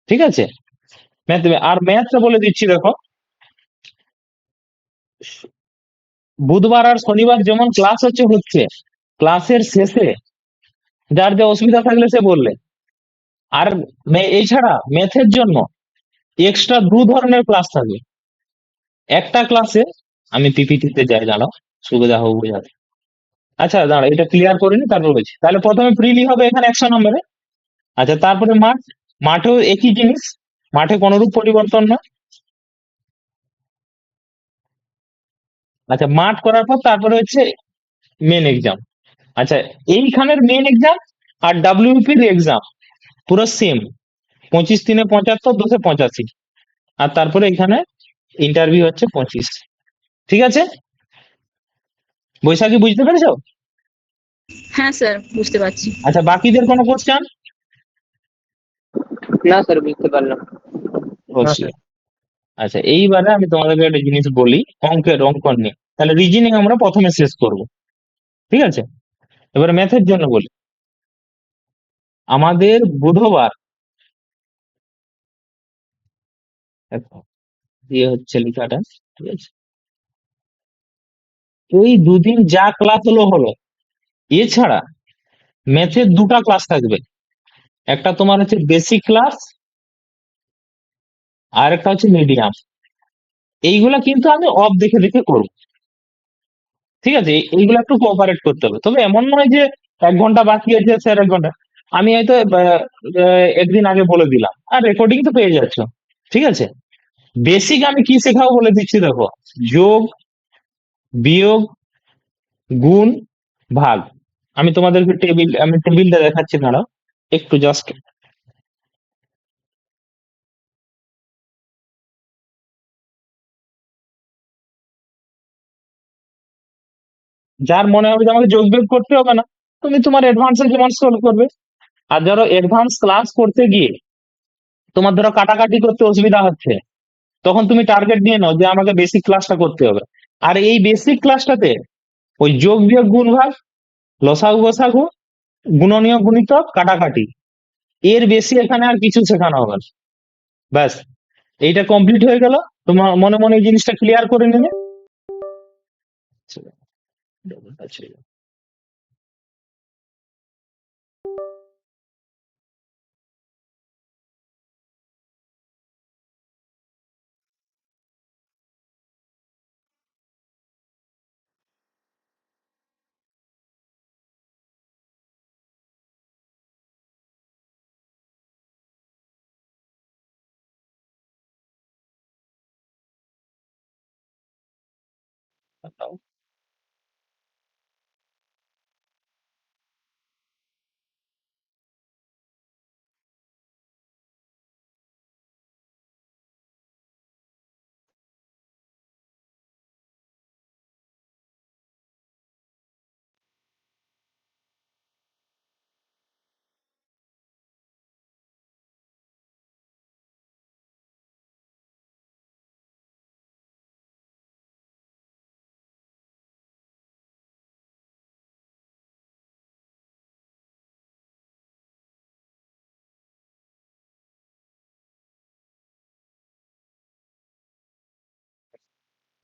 ঠিক আছে, ম্যাথ। আর ম্যাথটা বলে দিচ্ছি দেখো, বুধবার আর শনিবার যেমন ক্লাস হচ্ছে, ক্লাসের শেষে যার যা অসুবিধা থাকলে সে বললে। আর এছাড়া ম্যাথের জন্য এক্সট্রা 2 ধরনের ক্লাস থাকবে। একটা ক্লাসে, আমি পিপিটিতে যাই জানো, সুবিধা হোক বোঝাতে। আচ্ছা দাঁড়া, এটা ক্লিয়ার করে নি তারপর বলছি। তাহলে প্রথমে প্রিলি হবে এখানে 100 নম্বরে। আচ্ছা, তারপরে মাঠেও একই জিনিস, মাঠে কোনোরূপ পরিবর্তন না। আচ্ছা, মাঠ করার পর তারপরে হচ্ছে মেন এক্সাম। আচ্ছা, এইখানের মেন এক্সাম আর ডাব্লিউপির এক্সাম পুরো সেম, 25 3 75, 2 85। আর তারপরে এখানে ইন্টারভিউ হচ্ছে 25। ঠিক আছে, বৈশাখী বুঝতে পেরেছো?
হ্যাঁ স্যার, বুঝতে পারছি।
আচ্ছা, বাকিদের কোনো কোশ্চেন?
না স্যার, বুঝতে পারলাম।
না
ওকে।
স্যার।
আচ্ছা, এইবারে আমি তোমাদেরকে একটা জিনিস বলি, অঙ্ক নিয়ে। তাহলে রিজনিং আমরা প্রথমে শেষ করব। ঠিক আছে, এবারে ম্যাথের জন্য বলি। আমাদের বুধবার, দেখো, দিয়ে হচ্ছে লেখাটা। ঠিক আছে, এই দুদিন যা ক্লাস হলো, এছাড়া ম্যাথের 2টা ক্লাস থাকবে। একটা তোমার হচ্ছে বেসিক ক্লাস, আর একটা হচ্ছে মিডিয়াম। এইগুলা কিন্তু আমি অফ দেখে দেখে করব। ঠিক আছে, এইগুলো একটু কোঅপারেট করতে হবে। তবে এমন নয় যে 1 ঘন্টা বাকি আছে স্যার 1 ঘন্টা, আমি হয়তো একদিন আগে বলে দিলাম, আর রেকর্ডিং তো পেয়ে যাচ্ছ। ঠিক আছে, বেসিক আমি কি শেখাবো বলে দিচ্ছি দেখো, যোগ, বিয়োগ, গুণ, ভাগ। আমি টেবিলটা দেখাচ্ছি, দাঁড়াও একটু জাস্ট। যার মনে হবে যে আমাকে যোগ বিয়োগ করতে হবে না, তুমি তোমার অ্যাডভান্সে যেমন সলভ করবে। আর ধরো অ্যাডভান্স ক্লাস করতে গিয়ে তোমার ধরো কাটাকাটি করতে অসুবিধা হচ্ছে, তখন তুমি টার্গেট নিয়ে নাও যে আমাকে বেসিক ক্লাসটা করতে হবে। আর এই বেসিক ক্লাসটাতে ওই যোগ বিয়োগ গুণ ভাগ, লসাগু গসাগু, গুণনীয় গুণিতক, কাটাকাটি, এর বেশি এখানে আর কিছু শেখানো হবে না। ব্যাস, এইটা কমপ্লিট হয়ে গেল। তোমার মনে মনে এই জিনিসটা ক্লিয়ার করে নেবে।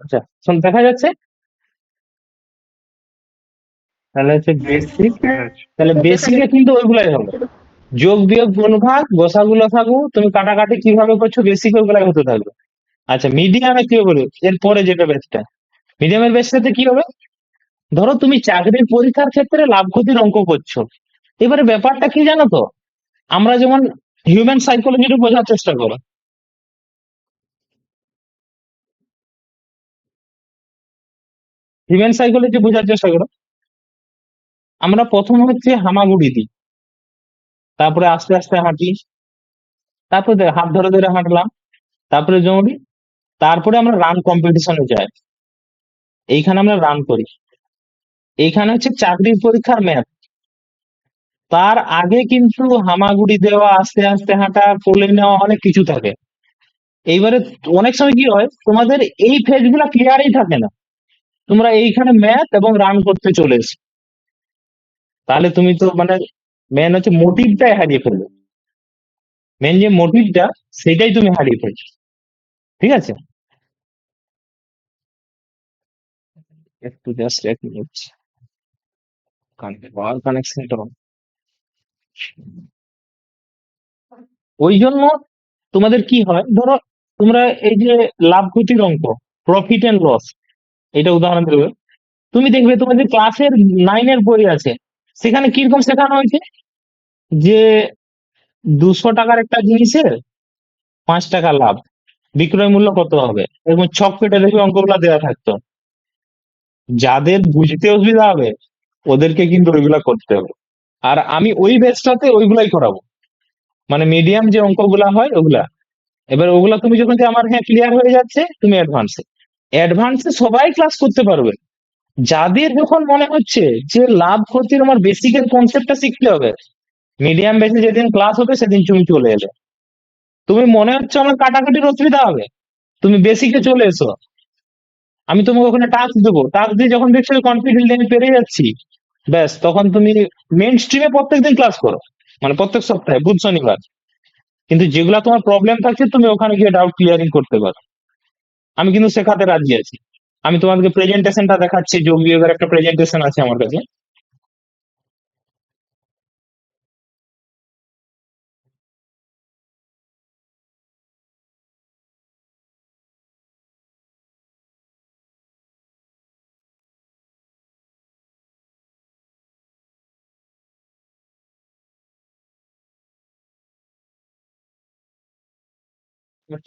আচ্ছা, দেখা যাচ্ছে? তাহলে হচ্ছে বেসিক। তাহলে বেসিকে কিন্তু ওইগুলাই হবে, যোগ বিয়োগ গুণভাগ গসাগু লসাগু, তুমি কাটাকাটি কিভাবে করছো বেসিক ওইগুলাই হতে থাকবে। আচ্ছা, মিডিয়ামে কি হবে? এরপরে যেটা বেসটা, মিডিয়ামের বেসটাতে কি হবে? ধরো তুমি চাকরির পরীক্ষার ক্ষেত্রে লাভ ক্ষতির অঙ্ক করছো। এবারে ব্যাপারটা কি জানো তো, আমরা যেমন হিউম্যান সাইকোলজিটা বোঝার চেষ্টা করো, হিউম্যান সাইকোলজি বোঝার চেষ্টা করো। আমরা প্রথম হচ্ছে হামাগুড়ি দিই, তারপরে আস্তে আস্তে হাঁটি, তারপরে হাত ধরে ধরে হাঁটলাম, তারপরে জমি, তারপরে আমরা রান কম্পিটিশনে যাই, এইখানে আমরা রান করি। এইখানে হচ্ছে চাকরির পরীক্ষার ম্যাথ। তার আগে কিন্তু হামাগুড়ি দেওয়া, আস্তে আস্তে হাঁটা, কোলে নেওয়া, অনেক কিছু থাকে। এইবারে অনেক সময় কি হয়, তোমাদের এই ফেজ গুলা ক্লিয়ারই থাকে না, তোমরা এইখানে ম্যাথ এবং রান করতে চলে এসো, তাহলে তুমি তো মানে মেন হচ্ছে মোটিভটাই হারিয়ে ফেলবে। মেন যে মোটিভটা, সেটাই তুমি হারিয়ে ফেলছো। ঠিক আছে, একটু জাস্ট 1 মিনিট, পাওয়ার কানেকশনটা। ওই জন্য তোমাদের কি হয়, ধরো তোমরা এই যে লাভ ক্ষতির অঙ্ক, প্রফিট এন্ড লস, এটা উদাহরণ দেবে, তুমি দেখবে তোমাদের ক্লাসের 9-এর বই আছে, সেখানে কিরকম শেখানো হয়েছে যে 200 টাকার একটা জিনিসের 5 টাকা লাভ, বিক্রয় মূল্য কত হবে, এবং ছক পেটে দেখবে অঙ্কগুলো দেওয়া থাকতো। যাদের বুঝতে অসুবিধা হবে ওদেরকে কিন্তু ওইগুলা করতে হবে, আর আমি ওই ব্যাচটাতে ওইগুলাই করাবো, মানে মিডিয়াম যে অঙ্কগুলা হয় ওগুলা। এবার ওগুলা তুমি যখন যে আমার হ্যাঁ ক্লিয়ার হয়ে যাচ্ছে, তুমি অ্যাডভান্সে, অ্যাডভান্সে সবাই ক্লাস করতে পারবে। যাদের যখন মনে হচ্ছে যে লাভ ক্ষতির আমার বেসিকের কনসেপ্টটা শিখতে হবে, মিডিয়াম বেসে যেদিন ক্লাস হবে সেদিন তুমি চলে এলে। তুমি মনে হচ্ছে আমার কাটাকাটির অসুবিধা হবে, তুমি বেসিকে চলে এসো, আমি তোমাকে ওখানে টাস্ক দেবো, টাস্ক দিয়ে যখন দেখছো কনফিডেন্ট আমি পেরে যাচ্ছি, ব্যাস তখন তুমি মেন স্ট্রিমে প্রত্যেকদিন ক্লাস করো, মানে প্রত্যেক সপ্তাহে বুধ শনিবার। কিন্তু যেগুলা তোমার প্রবলেম থাকছে তুমি ওখানে গিয়ে ডাউট ক্লিয়ারিং করতে পারো, আমি কিন্তু শেখাতে রাজি আছি। আমি তোমাদেরকে প্রেজেন্টেশনটা দেখাচ্ছি, যোগ বিয়োগের একটা প্রেজেন্টেশন আছে আমার কাছে।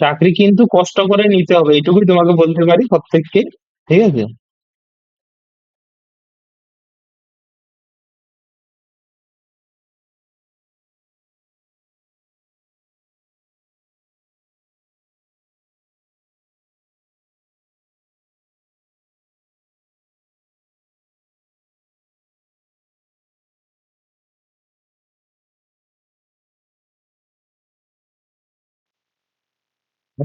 চাকরি কিন্তু কষ্ট করে নিতে হবে, এইটুকুই তোমাকে বলতে পারি প্রত্যেককে। ঠিক আছে,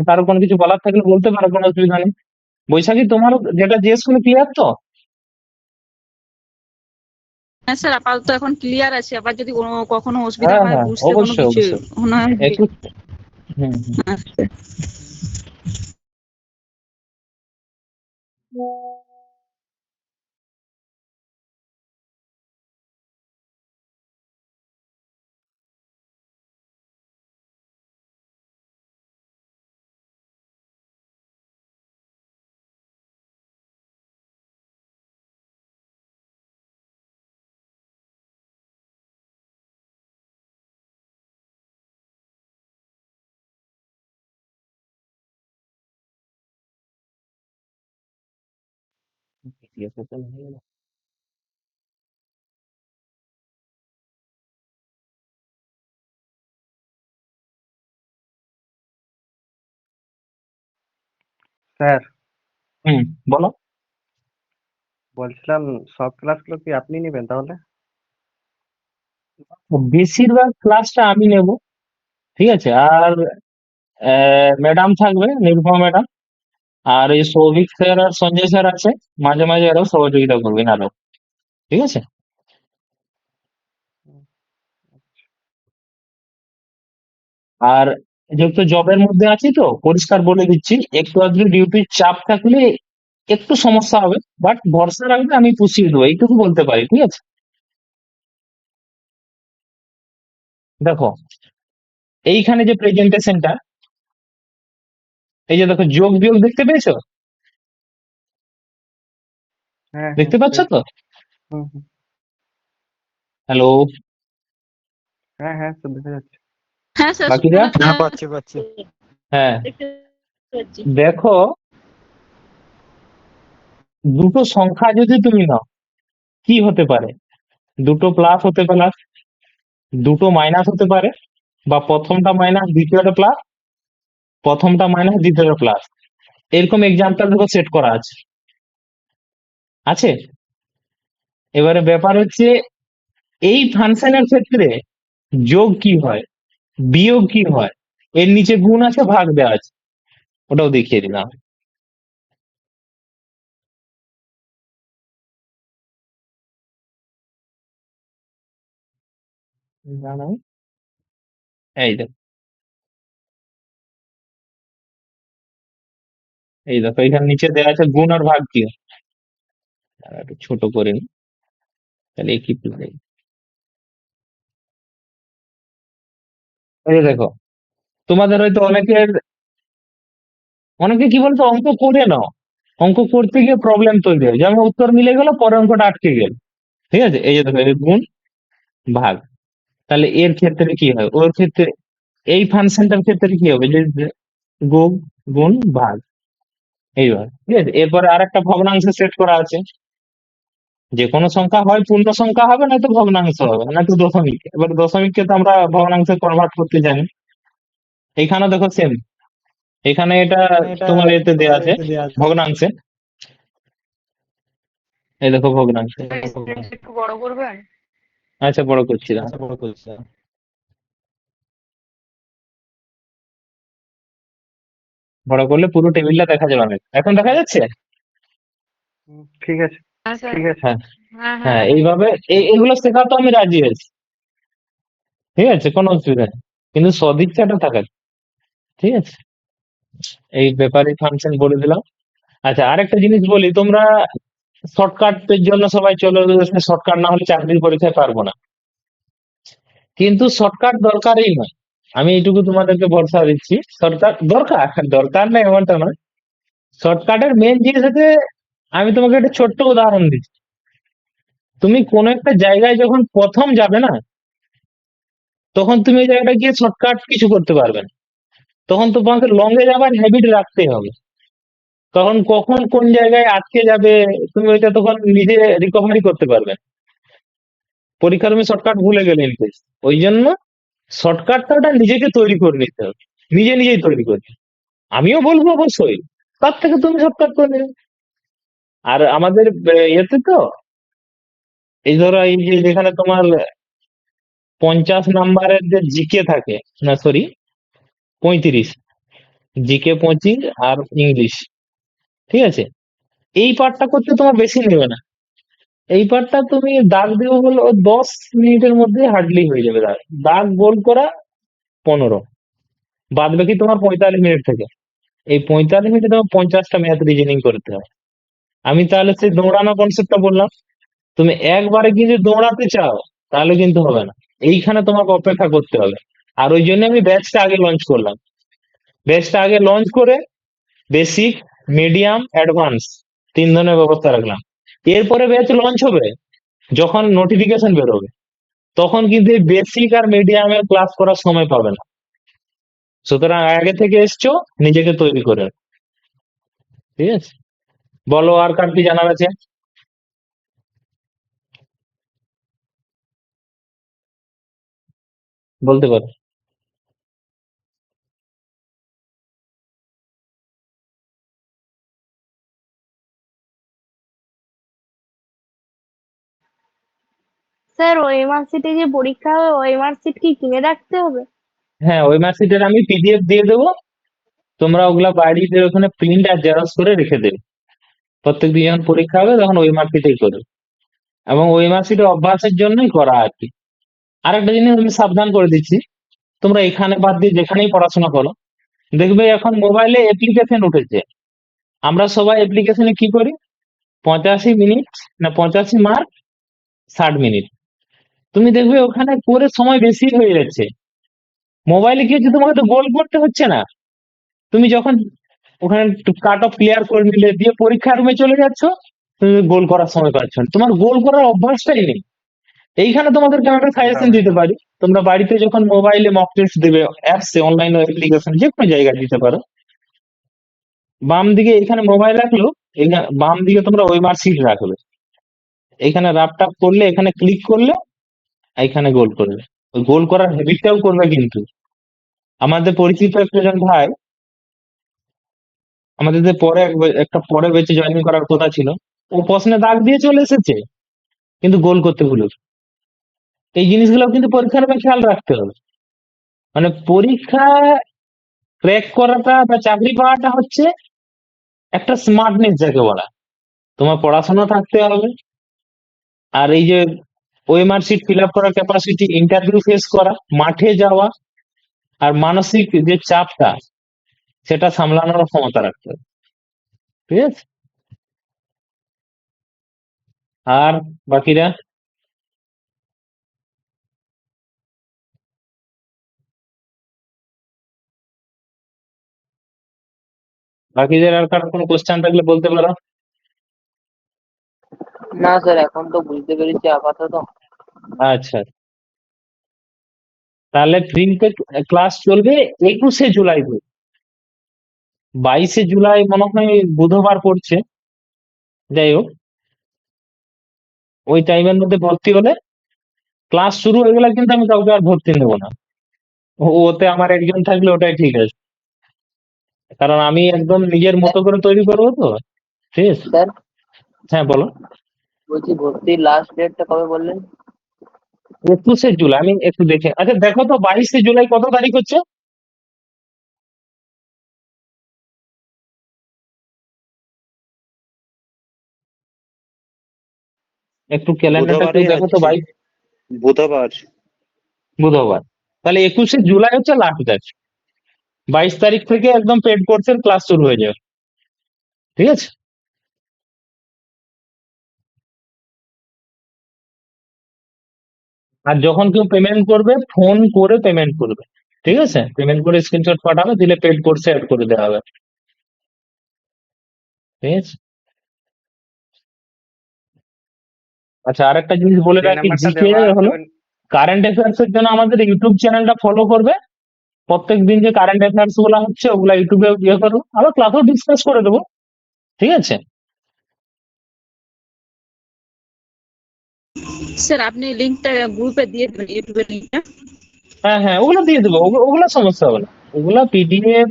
কারো কোনো কিছু বলার থাকলে বলতে পারো, কোনো অসুবিধা নেই। বৈশাখী, তোমার যেটা জিজ্ঞেস করলে ক্লিয়ার তো?
হ্যাঁ স্যার, আপাতত এখন ক্লিয়ার আছে, আবার যদি কোনো কখনো অসুবিধা
হ্যাঁ
হয়
হ্যাঁ,
বুঝতে কোনো
অবশ্যই
কিছু
অবশ্যই,
মনে হয়
একটু। হুম হুম।
আচ্ছা।
ঠিক আছে, তাহলে হয়ে গেল।
স্যার,
হুম, বলো।
বলছিলাম সব ক্লাসগুলো কি আপনি নেবেন তাহলে?
বেশিরভাগ ক্লাসটা আমি নেব। ঠিক আছে, আর ম্যাডাম থাকবে, নিরুপমা ম্যাডাম, আর এই সৌভিক স্যার আর সঞ্জয় স্যার আছে, মাঝে মাঝে এরাও সহযোগিতা করবেন আরো। ঠিক আছে, আর যেহেতু জবের মধ্যে আছি তো পরিষ্কার বলে দিচ্ছি, একটু আধটু ডিউটির চাপ থাকলে একটু সমস্যা হবে, বাট ভরসা রাখবে আমি পুষিয়ে দেবো, এইটুকু বলতে পারি। ঠিক আছে, দেখো এইখানে যে প্রেজেন্টেশনটা, এই যে দেখো যোগ বিয়োগ দেখতে পেয়েছো?
হ্যাঁ হ্যাঁ
দেখতে পাচ্ছ তো?
হুম হুম।
হ্যালো
হ্যাঁ হ্যাঁ সব দেখা যাচ্ছে।
হ্যাঁ স্যার,
বাকিরা?
হ্যাঁ পাচ্ছি পাচ্ছি।
হ্যাঁ,
দেখতে পাচ্ছি।
দেখো দুটো সংখ্যা যদি তুমি নাও, কি হতে পারে? দুটো প্লাস হতে পারে, দুটো মাইনাস হতে পারে, বা প্রথমটা মাইনাস দ্বিতীয়টা প্লাস, প্রথমটা মাইনাস দ্বিতীয়টা প্লাস। এরকম এক্সাম্পল দেখো সেট করা আছে আছে। এবারে ব্যাপার হচ্ছে এই ফাংশনের ক্ষেত্রে যোগ কি হয়, বিয়োগ কি হয়, এর নিচে গুণ আছে, ভাগ দেওয়া আছে, ওটাও দেখিয়ে দিলাম। জানাই, এই দেখো, এই দেখো এখানে নিচে দেওয়া আছে গুণ আর ভাগ কি হয়। দাঁড়াও, একটু ছোট করে নি, তাহলে কি প্লাই। এই যে দেখো, তোমাদের হয়তো অনেকে কি বলতো অঙ্ক করে নাও, অঙ্ক করতে গিয়ে প্রবলেম তৈরি হয়, যেমন উত্তর মিলে গেল পরের অঙ্কটা আটকে গেল। ঠিক আছে, এই যে দেখো এই গুণ ভাগ, তাহলে এর ক্ষেত্রে কি হয়, ওর ক্ষেত্রে এই ফাংশনটার ক্ষেত্রে কি হবে, যে যে গুণ গুণ ভাগ, এইবার ঠিক আছে। এরপরে আর একটা ভগ্নাংশ সেট করা আছে, যে কোনো সংখ্যা হয় পূর্ণ সংখ্যা হবে, নয়তো ভগ্নাংশ হবে, নয়তো দশমিক। এবার দশমিককে তো আমরা ভগ্নাংশে কনভার্ট করতে জানি। এখানে দেখো সেম, এখানে এটা তোমার এতে দেওয়া আছে ভগ্নাংশে, এই দেখো ভগ্নাংশে।
একটু বড় করবেন?
আচ্ছা, বড় করছি না, বড় করলে পুরো টেবিলটা দেখা যাবে না। এখন দেখা যাচ্ছে?
ঠিক আছে
হ্যাঁ স্যার।
ঠিক আছে।
হ্যাঁ,
হ্যাঁ হ্যাঁ
হ্যাঁ,
দেখা যাচ্ছে।
এইভাবে এগুলো শেখাতে আমি রাজি আছি। ঠিক আছে, কোনো অসুবিধা নেই, কিন্তু সদিচ্ছাটা থাকা চাই। ঠিক আছে, এই ব্যাপারে ফাংশন বলে দিলাম। আচ্ছা, আরেকটা জিনিস বলি, তোমরা শর্টকাটের জন্য সবাই চলে যাচ্ছে, শর্টকাট না হলে চাকরির পরীক্ষায় পারবো না, কিন্তু শর্টকাট দরকারই নয়। আমি এইটুকু তোমাদেরকে ভরসা দিচ্ছি, শর্টকাট দরকার, দরকার না এমনটা নয়। শর্টকাটের মেন জিনিস হচ্ছে, আমি তোমাকে একটা ছোট্ট উদাহরণ দিচ্ছি। তুমি কোনো একটা জায়গায় যখন প্রথম যাবে না, তখন তুমি ওই জায়গাটা গিয়ে শর্টকাট কিছু করতে পারবে না, তখন তোমাকে লং এ যাবার হ্যাবিট রাখতে হবে। তখন কখন কোন জায়গায় আটকে যাবে, তুমি ওইটা তখন নিজে রিকভারি করতে পারবে না। পরীক্ষা তুমি শর্টকাট ভুলে গেলে ইনকেস, ওই জন্য শর্টকাটটা ওটা নিজেকে তৈরি করে নিতে হবে, নিজে নিজেই তৈরি করতে। আমিও বলবো অবশ্যই, তার থেকে তুমি শর্টকাট করে নেবে। আর আমাদের ইয়েতে তো, এই ধরো এই যে যেখানে তোমার 50 নাম্বারের যে জিকে থাকে, না সরি 35, জিকে 25 আর ইংলিশ, ঠিক আছে, এই পার্টটা করতে তোমার বেশি নেবে না। এই পার্টটা তুমি দাগ দেবো বলে 10 মিনিটের মধ্যে হার্ডলি হয়ে যাবে। দাগ দাগ গোল করা 15, বাদ বাকি তোমার 45 মিনিট থেকে। এই 45 মিনিটে তোমার 50টা ম্যাথ রিজনিং করতে হবে। আমি তাহলে সেই দৌড়ানো কনসেপ্টটা বললাম, তুমি একবারে কিন্তু দৌড়াতে চাও তাহলে কিন্তু হবে না, এইখানে তোমাকে অপেক্ষা করতে হবে। আর ওই জন্য আমি ব্যাচটা আগে লঞ্চ করলাম, ব্যাচটা আগে লঞ্চ করে বেসিক, মিডিয়াম, অ্যাডভান্স 3 ধরনের ব্যবস্থা রাখলাম। এরপরে ব্যাচ লঞ্চ হবে যখন নোটিফিকেশন বেরোবে, তখন কিন্তু এই বেসিক আর মিডিয়ামের ক্লাস করার সময় পাবে না। সুতরাং আগে থেকে এসছো, নিজেকে তৈরি করে রাখো। ঠিক আছে, বলো আর কার কি জানার আছে, বলতে পারো।
স্যার ওই মার্কশিটে যে পরীক্ষা হবে ওই মার্কশিট কি কিনে রাখতে হবে?
হ্যাঁ, ওই মার্কশিটের আমি পিডিএফ দিয়ে দেবো, তোমরা ওগুলা বাড়িতে ওখানে প্রিন্ট আর জেরক্স করে রেখে দেবে। প্রত্যেক দিন যখন পরীক্ষা হবে তখন ওই মার্কশিটেই করবে, এবং ওই মার্কশিটে অভ্যাসের জন্যই করা আর কি। আরেকটা জিনিস আমি সাবধান করে দিচ্ছি, তোমরা এখানে বাদ দিয়ে যেখানেই পড়াশোনা করো, দেখবে এখন মোবাইলে অ্যাপ্লিকেশন উঠেছে, আমরা সবাই অ্যাপ্লিকেশনে কি করি? 85 মিনিট না 85 মার্ক 60 মিনিট। তুমি দেখবে ওখানে করে সময় বেশি হয়ে যাচ্ছে। মোবাইলে কি হচ্ছে, তোমাকে তো গোল করতে হচ্ছে না। তুমি যখন ওখানে কাট অফ ক্লিয়ার করে নিলে দিয়ে পরীক্ষার রুমে চলে যাচ্ছ, তুমি গোল করার সময় পাচ্ছ না, তোমার গোল করার অভ্যাসটাই নেই। এইখানে তোমাদেরকে আমি একটা সাজেশন দিতে পারি, তোমরা বাড়িতে যখন মোবাইলে মক টেস্ট দেবে, অ্যাপসে অনলাইন অ্যাপ্লিকেশন যে কোনো জায়গায় দিতে পারো, বাম দিকে এখানে মোবাইল রাখলো, এখানে বাম দিকে তোমরা ওই মার্কশিট রাখবে, এখানে রাপ টাপ করলে, এখানে ক্লিক করলে, এখানে গোল করবে। ওই গোল করার হ্যাবিটটাও করবে। কিন্তু আমাদের পরিচিত একজন ভাই, আমাদের যে পরে একটা পরে বেঁচে জয়েনিং করার কথা ছিল, ও প্রশ্নে দাগ দিয়ে চলে এসেছে কিন্তু গোল করতে ভুলেছে। এই জিনিসগুলো কিন্তু পরীক্ষার সময় খেয়াল রাখতে হবে। মানে পরীক্ষা ক্র্যাক করাটা বা চাকরি পাওয়াটা হচ্ছে একটা স্মার্টনেস যাকে বলা। তোমার পড়াশোনা থাকতে হবে, আর এই যে ওএমআর শিট ফিল আপ করার ক্যাপাসিটি, ইন্টারভিউ ফেস করা, মাঠে যাওয়া, আর মানসিক যে চাপটা সেটা সামলানোর ক্ষমতা রাখতে হবে। ঠিক আছে? আর বাকিরা? বাকিদের আর কারো কোনো কোশ্চেন থাকলে বলতে পারো।
না স্যার, এখন তো বুঝতে পেরেছি আপাতত।
আচ্ছা, তাহলে প্রিন্টে ক্লাস চলবে 21শে জুলাই থেকে। 22শে জুলাই মনে হয় বুধবার পড়ছে। যাই হোক, ওই টাইমের মধ্যে ভর্তি হলে ক্লাস শুরু হয়ে গেলে কিন্তু আমি কাউকে আর ভর্তি নেবো না। ওতে আমার একজন থাকলে ওটাই ঠিক আছে, কারণ আমি একদম নিজের মতো করে তৈরি করবো তো। ঠিক আছে?
স্যার
হ্যাঁ বলো।
বলছি, ভর্তির লাস্ট ডেটটা কবে বললেন?
21শে জুলাই, আমি একটু দেখে, আচ্ছা দেখো তো 22শে জুলাই কত তারিখ হচ্ছে? একটু ক্যালেন্ডারটা একটু
বুধবারই
দেখো তো
হচ্ছে।
ভাই।
বুধবার।
বুধবার। তাহলে 21শে জুলাই হচ্ছে লাস্ট ব্যাচ। 22 তারিখ থেকে একদম পেড কোর্সের ক্লাস শুরু হয়ে যাবে। ঠিক আছে? আর যখন কেউ পেমেন্ট করবে, ফোন করে পেমেন্ট করবে। ঠিক আছে? পেমেন্ট করে স্ক্রিনশট পাঠাবে, দিলে পেড কোর্সে অ্যাড করে দেওয়া হবে। ঠিক আছে? আচ্ছা, আরেকটা জিনিস বলে
যে
রাখি,
নাম্বারটা
জিকে
দেওয়া আছে
হলো কারেন্ট অ্যাফেয়ার্স এর জন্য আমাদের ইউটিউব চ্যানেলটা ফলো করবে। প্রত্যেক দিন যে কারেন্ট অ্যাফেয়ার্স গুলো হচ্ছে ওগুলা ইউটিউবে ইয়ে করবো, আবার ক্লাসেও ডিসকাস করে দেবো। ঠিক আছে?
স্যার আপনি লিঙ্কটা গ্রুপে দিয়ে দেবেন, ইউটিউবের লিঙ্কটা।
হ্যাঁ হ্যাঁ, ওগুলো দিয়ে দেবো, ওগুলো সমস্যা হবে না। ওগুলা পিডিএফ,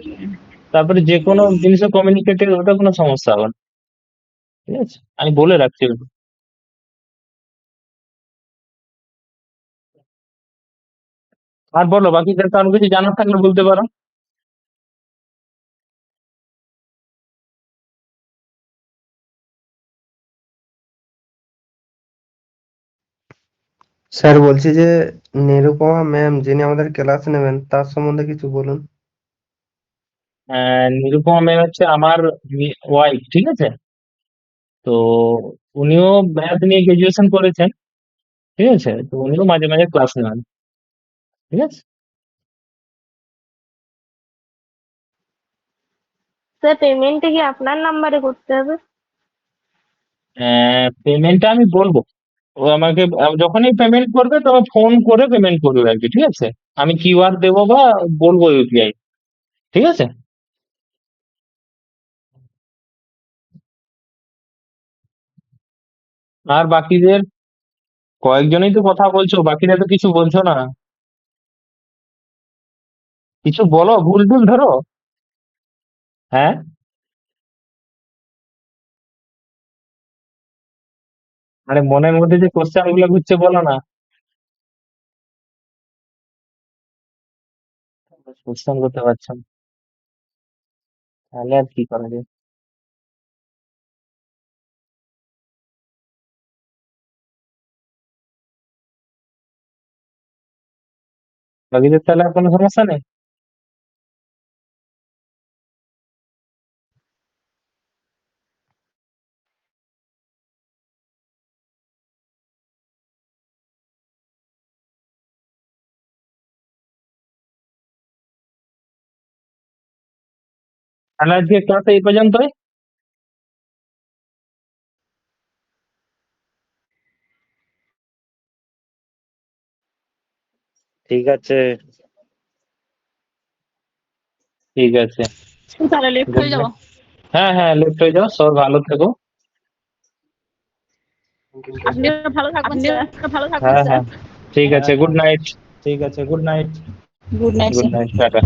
তারপরে যে কোনো জিনিসের কমিউনিকেটেড, ওটা কোনো সমস্যা হবে না। ঠিক আছে? আমি বলে রাখছি। আর বলো, বাকিদের কারো কিছু জানার থাকলে বলতে পারো।
স্যার বলছি যে নিরুপমা ম্যাম যিনি আমাদের ক্লাস নেবেন তার সম্বন্ধে কিছু বলুন।
নিরুপমা ম্যাম হচ্ছে আমার ওয়াইফ। ঠিক আছে? তো উনিও ম্যাথ নিয়ে গ্রাজুয়েশন করেছেন। ঠিক আছে? তো উনিও মাঝে মাঝে ক্লাস নেন। ঠিক আছে?
স্যার পেমেন্টটা কি আপনার নাম্বারে করতে হবে?
পেমেন্টটা আমি বলবো, ও আমাকে যখনই পেমেন্ট করবে তবে ফোন করে পেমেন্ট করবে আর কি। ঠিক আছে? আমি কিউআর দেবো বা বলবো ইউপিআই। ঠিক আছে? আর বাকিদের, কয়েকজনই তো কথা বলছো, বাকিরা তো কিছু বলছো না। কিছু বলো, ভুল টুল ধরো। হ্যাঁ, মানে মনের মধ্যে যে কোশ্চেন গুলো ঘুরছে বলো না। কোশ্চেন করতে পারছো না, তাহলে আর কি করা যায়? বাকিদের তাহলে আর কোনো সমস্যা নেই। তাহলে আজকে ক্লাস এই পর্যন্তই।
ঠিক আছে।
ঠিক আছে,
তাহলে লেফট
গুড
হয়ে যাবো।
নাইট। হ্যাঁ হ্যাঁ, লেফট হয়ে যাও, সব ভালো থেকো।
আপনিও ভালো থাকবেন
আপনিও
স্যার।
ভালো থাকবেন হ্যাঁ হ্যাঁ, ঠিক আছে, গুড নাইট। ঠিক আছে, good night.
Good night
good
sir.
Night, tata.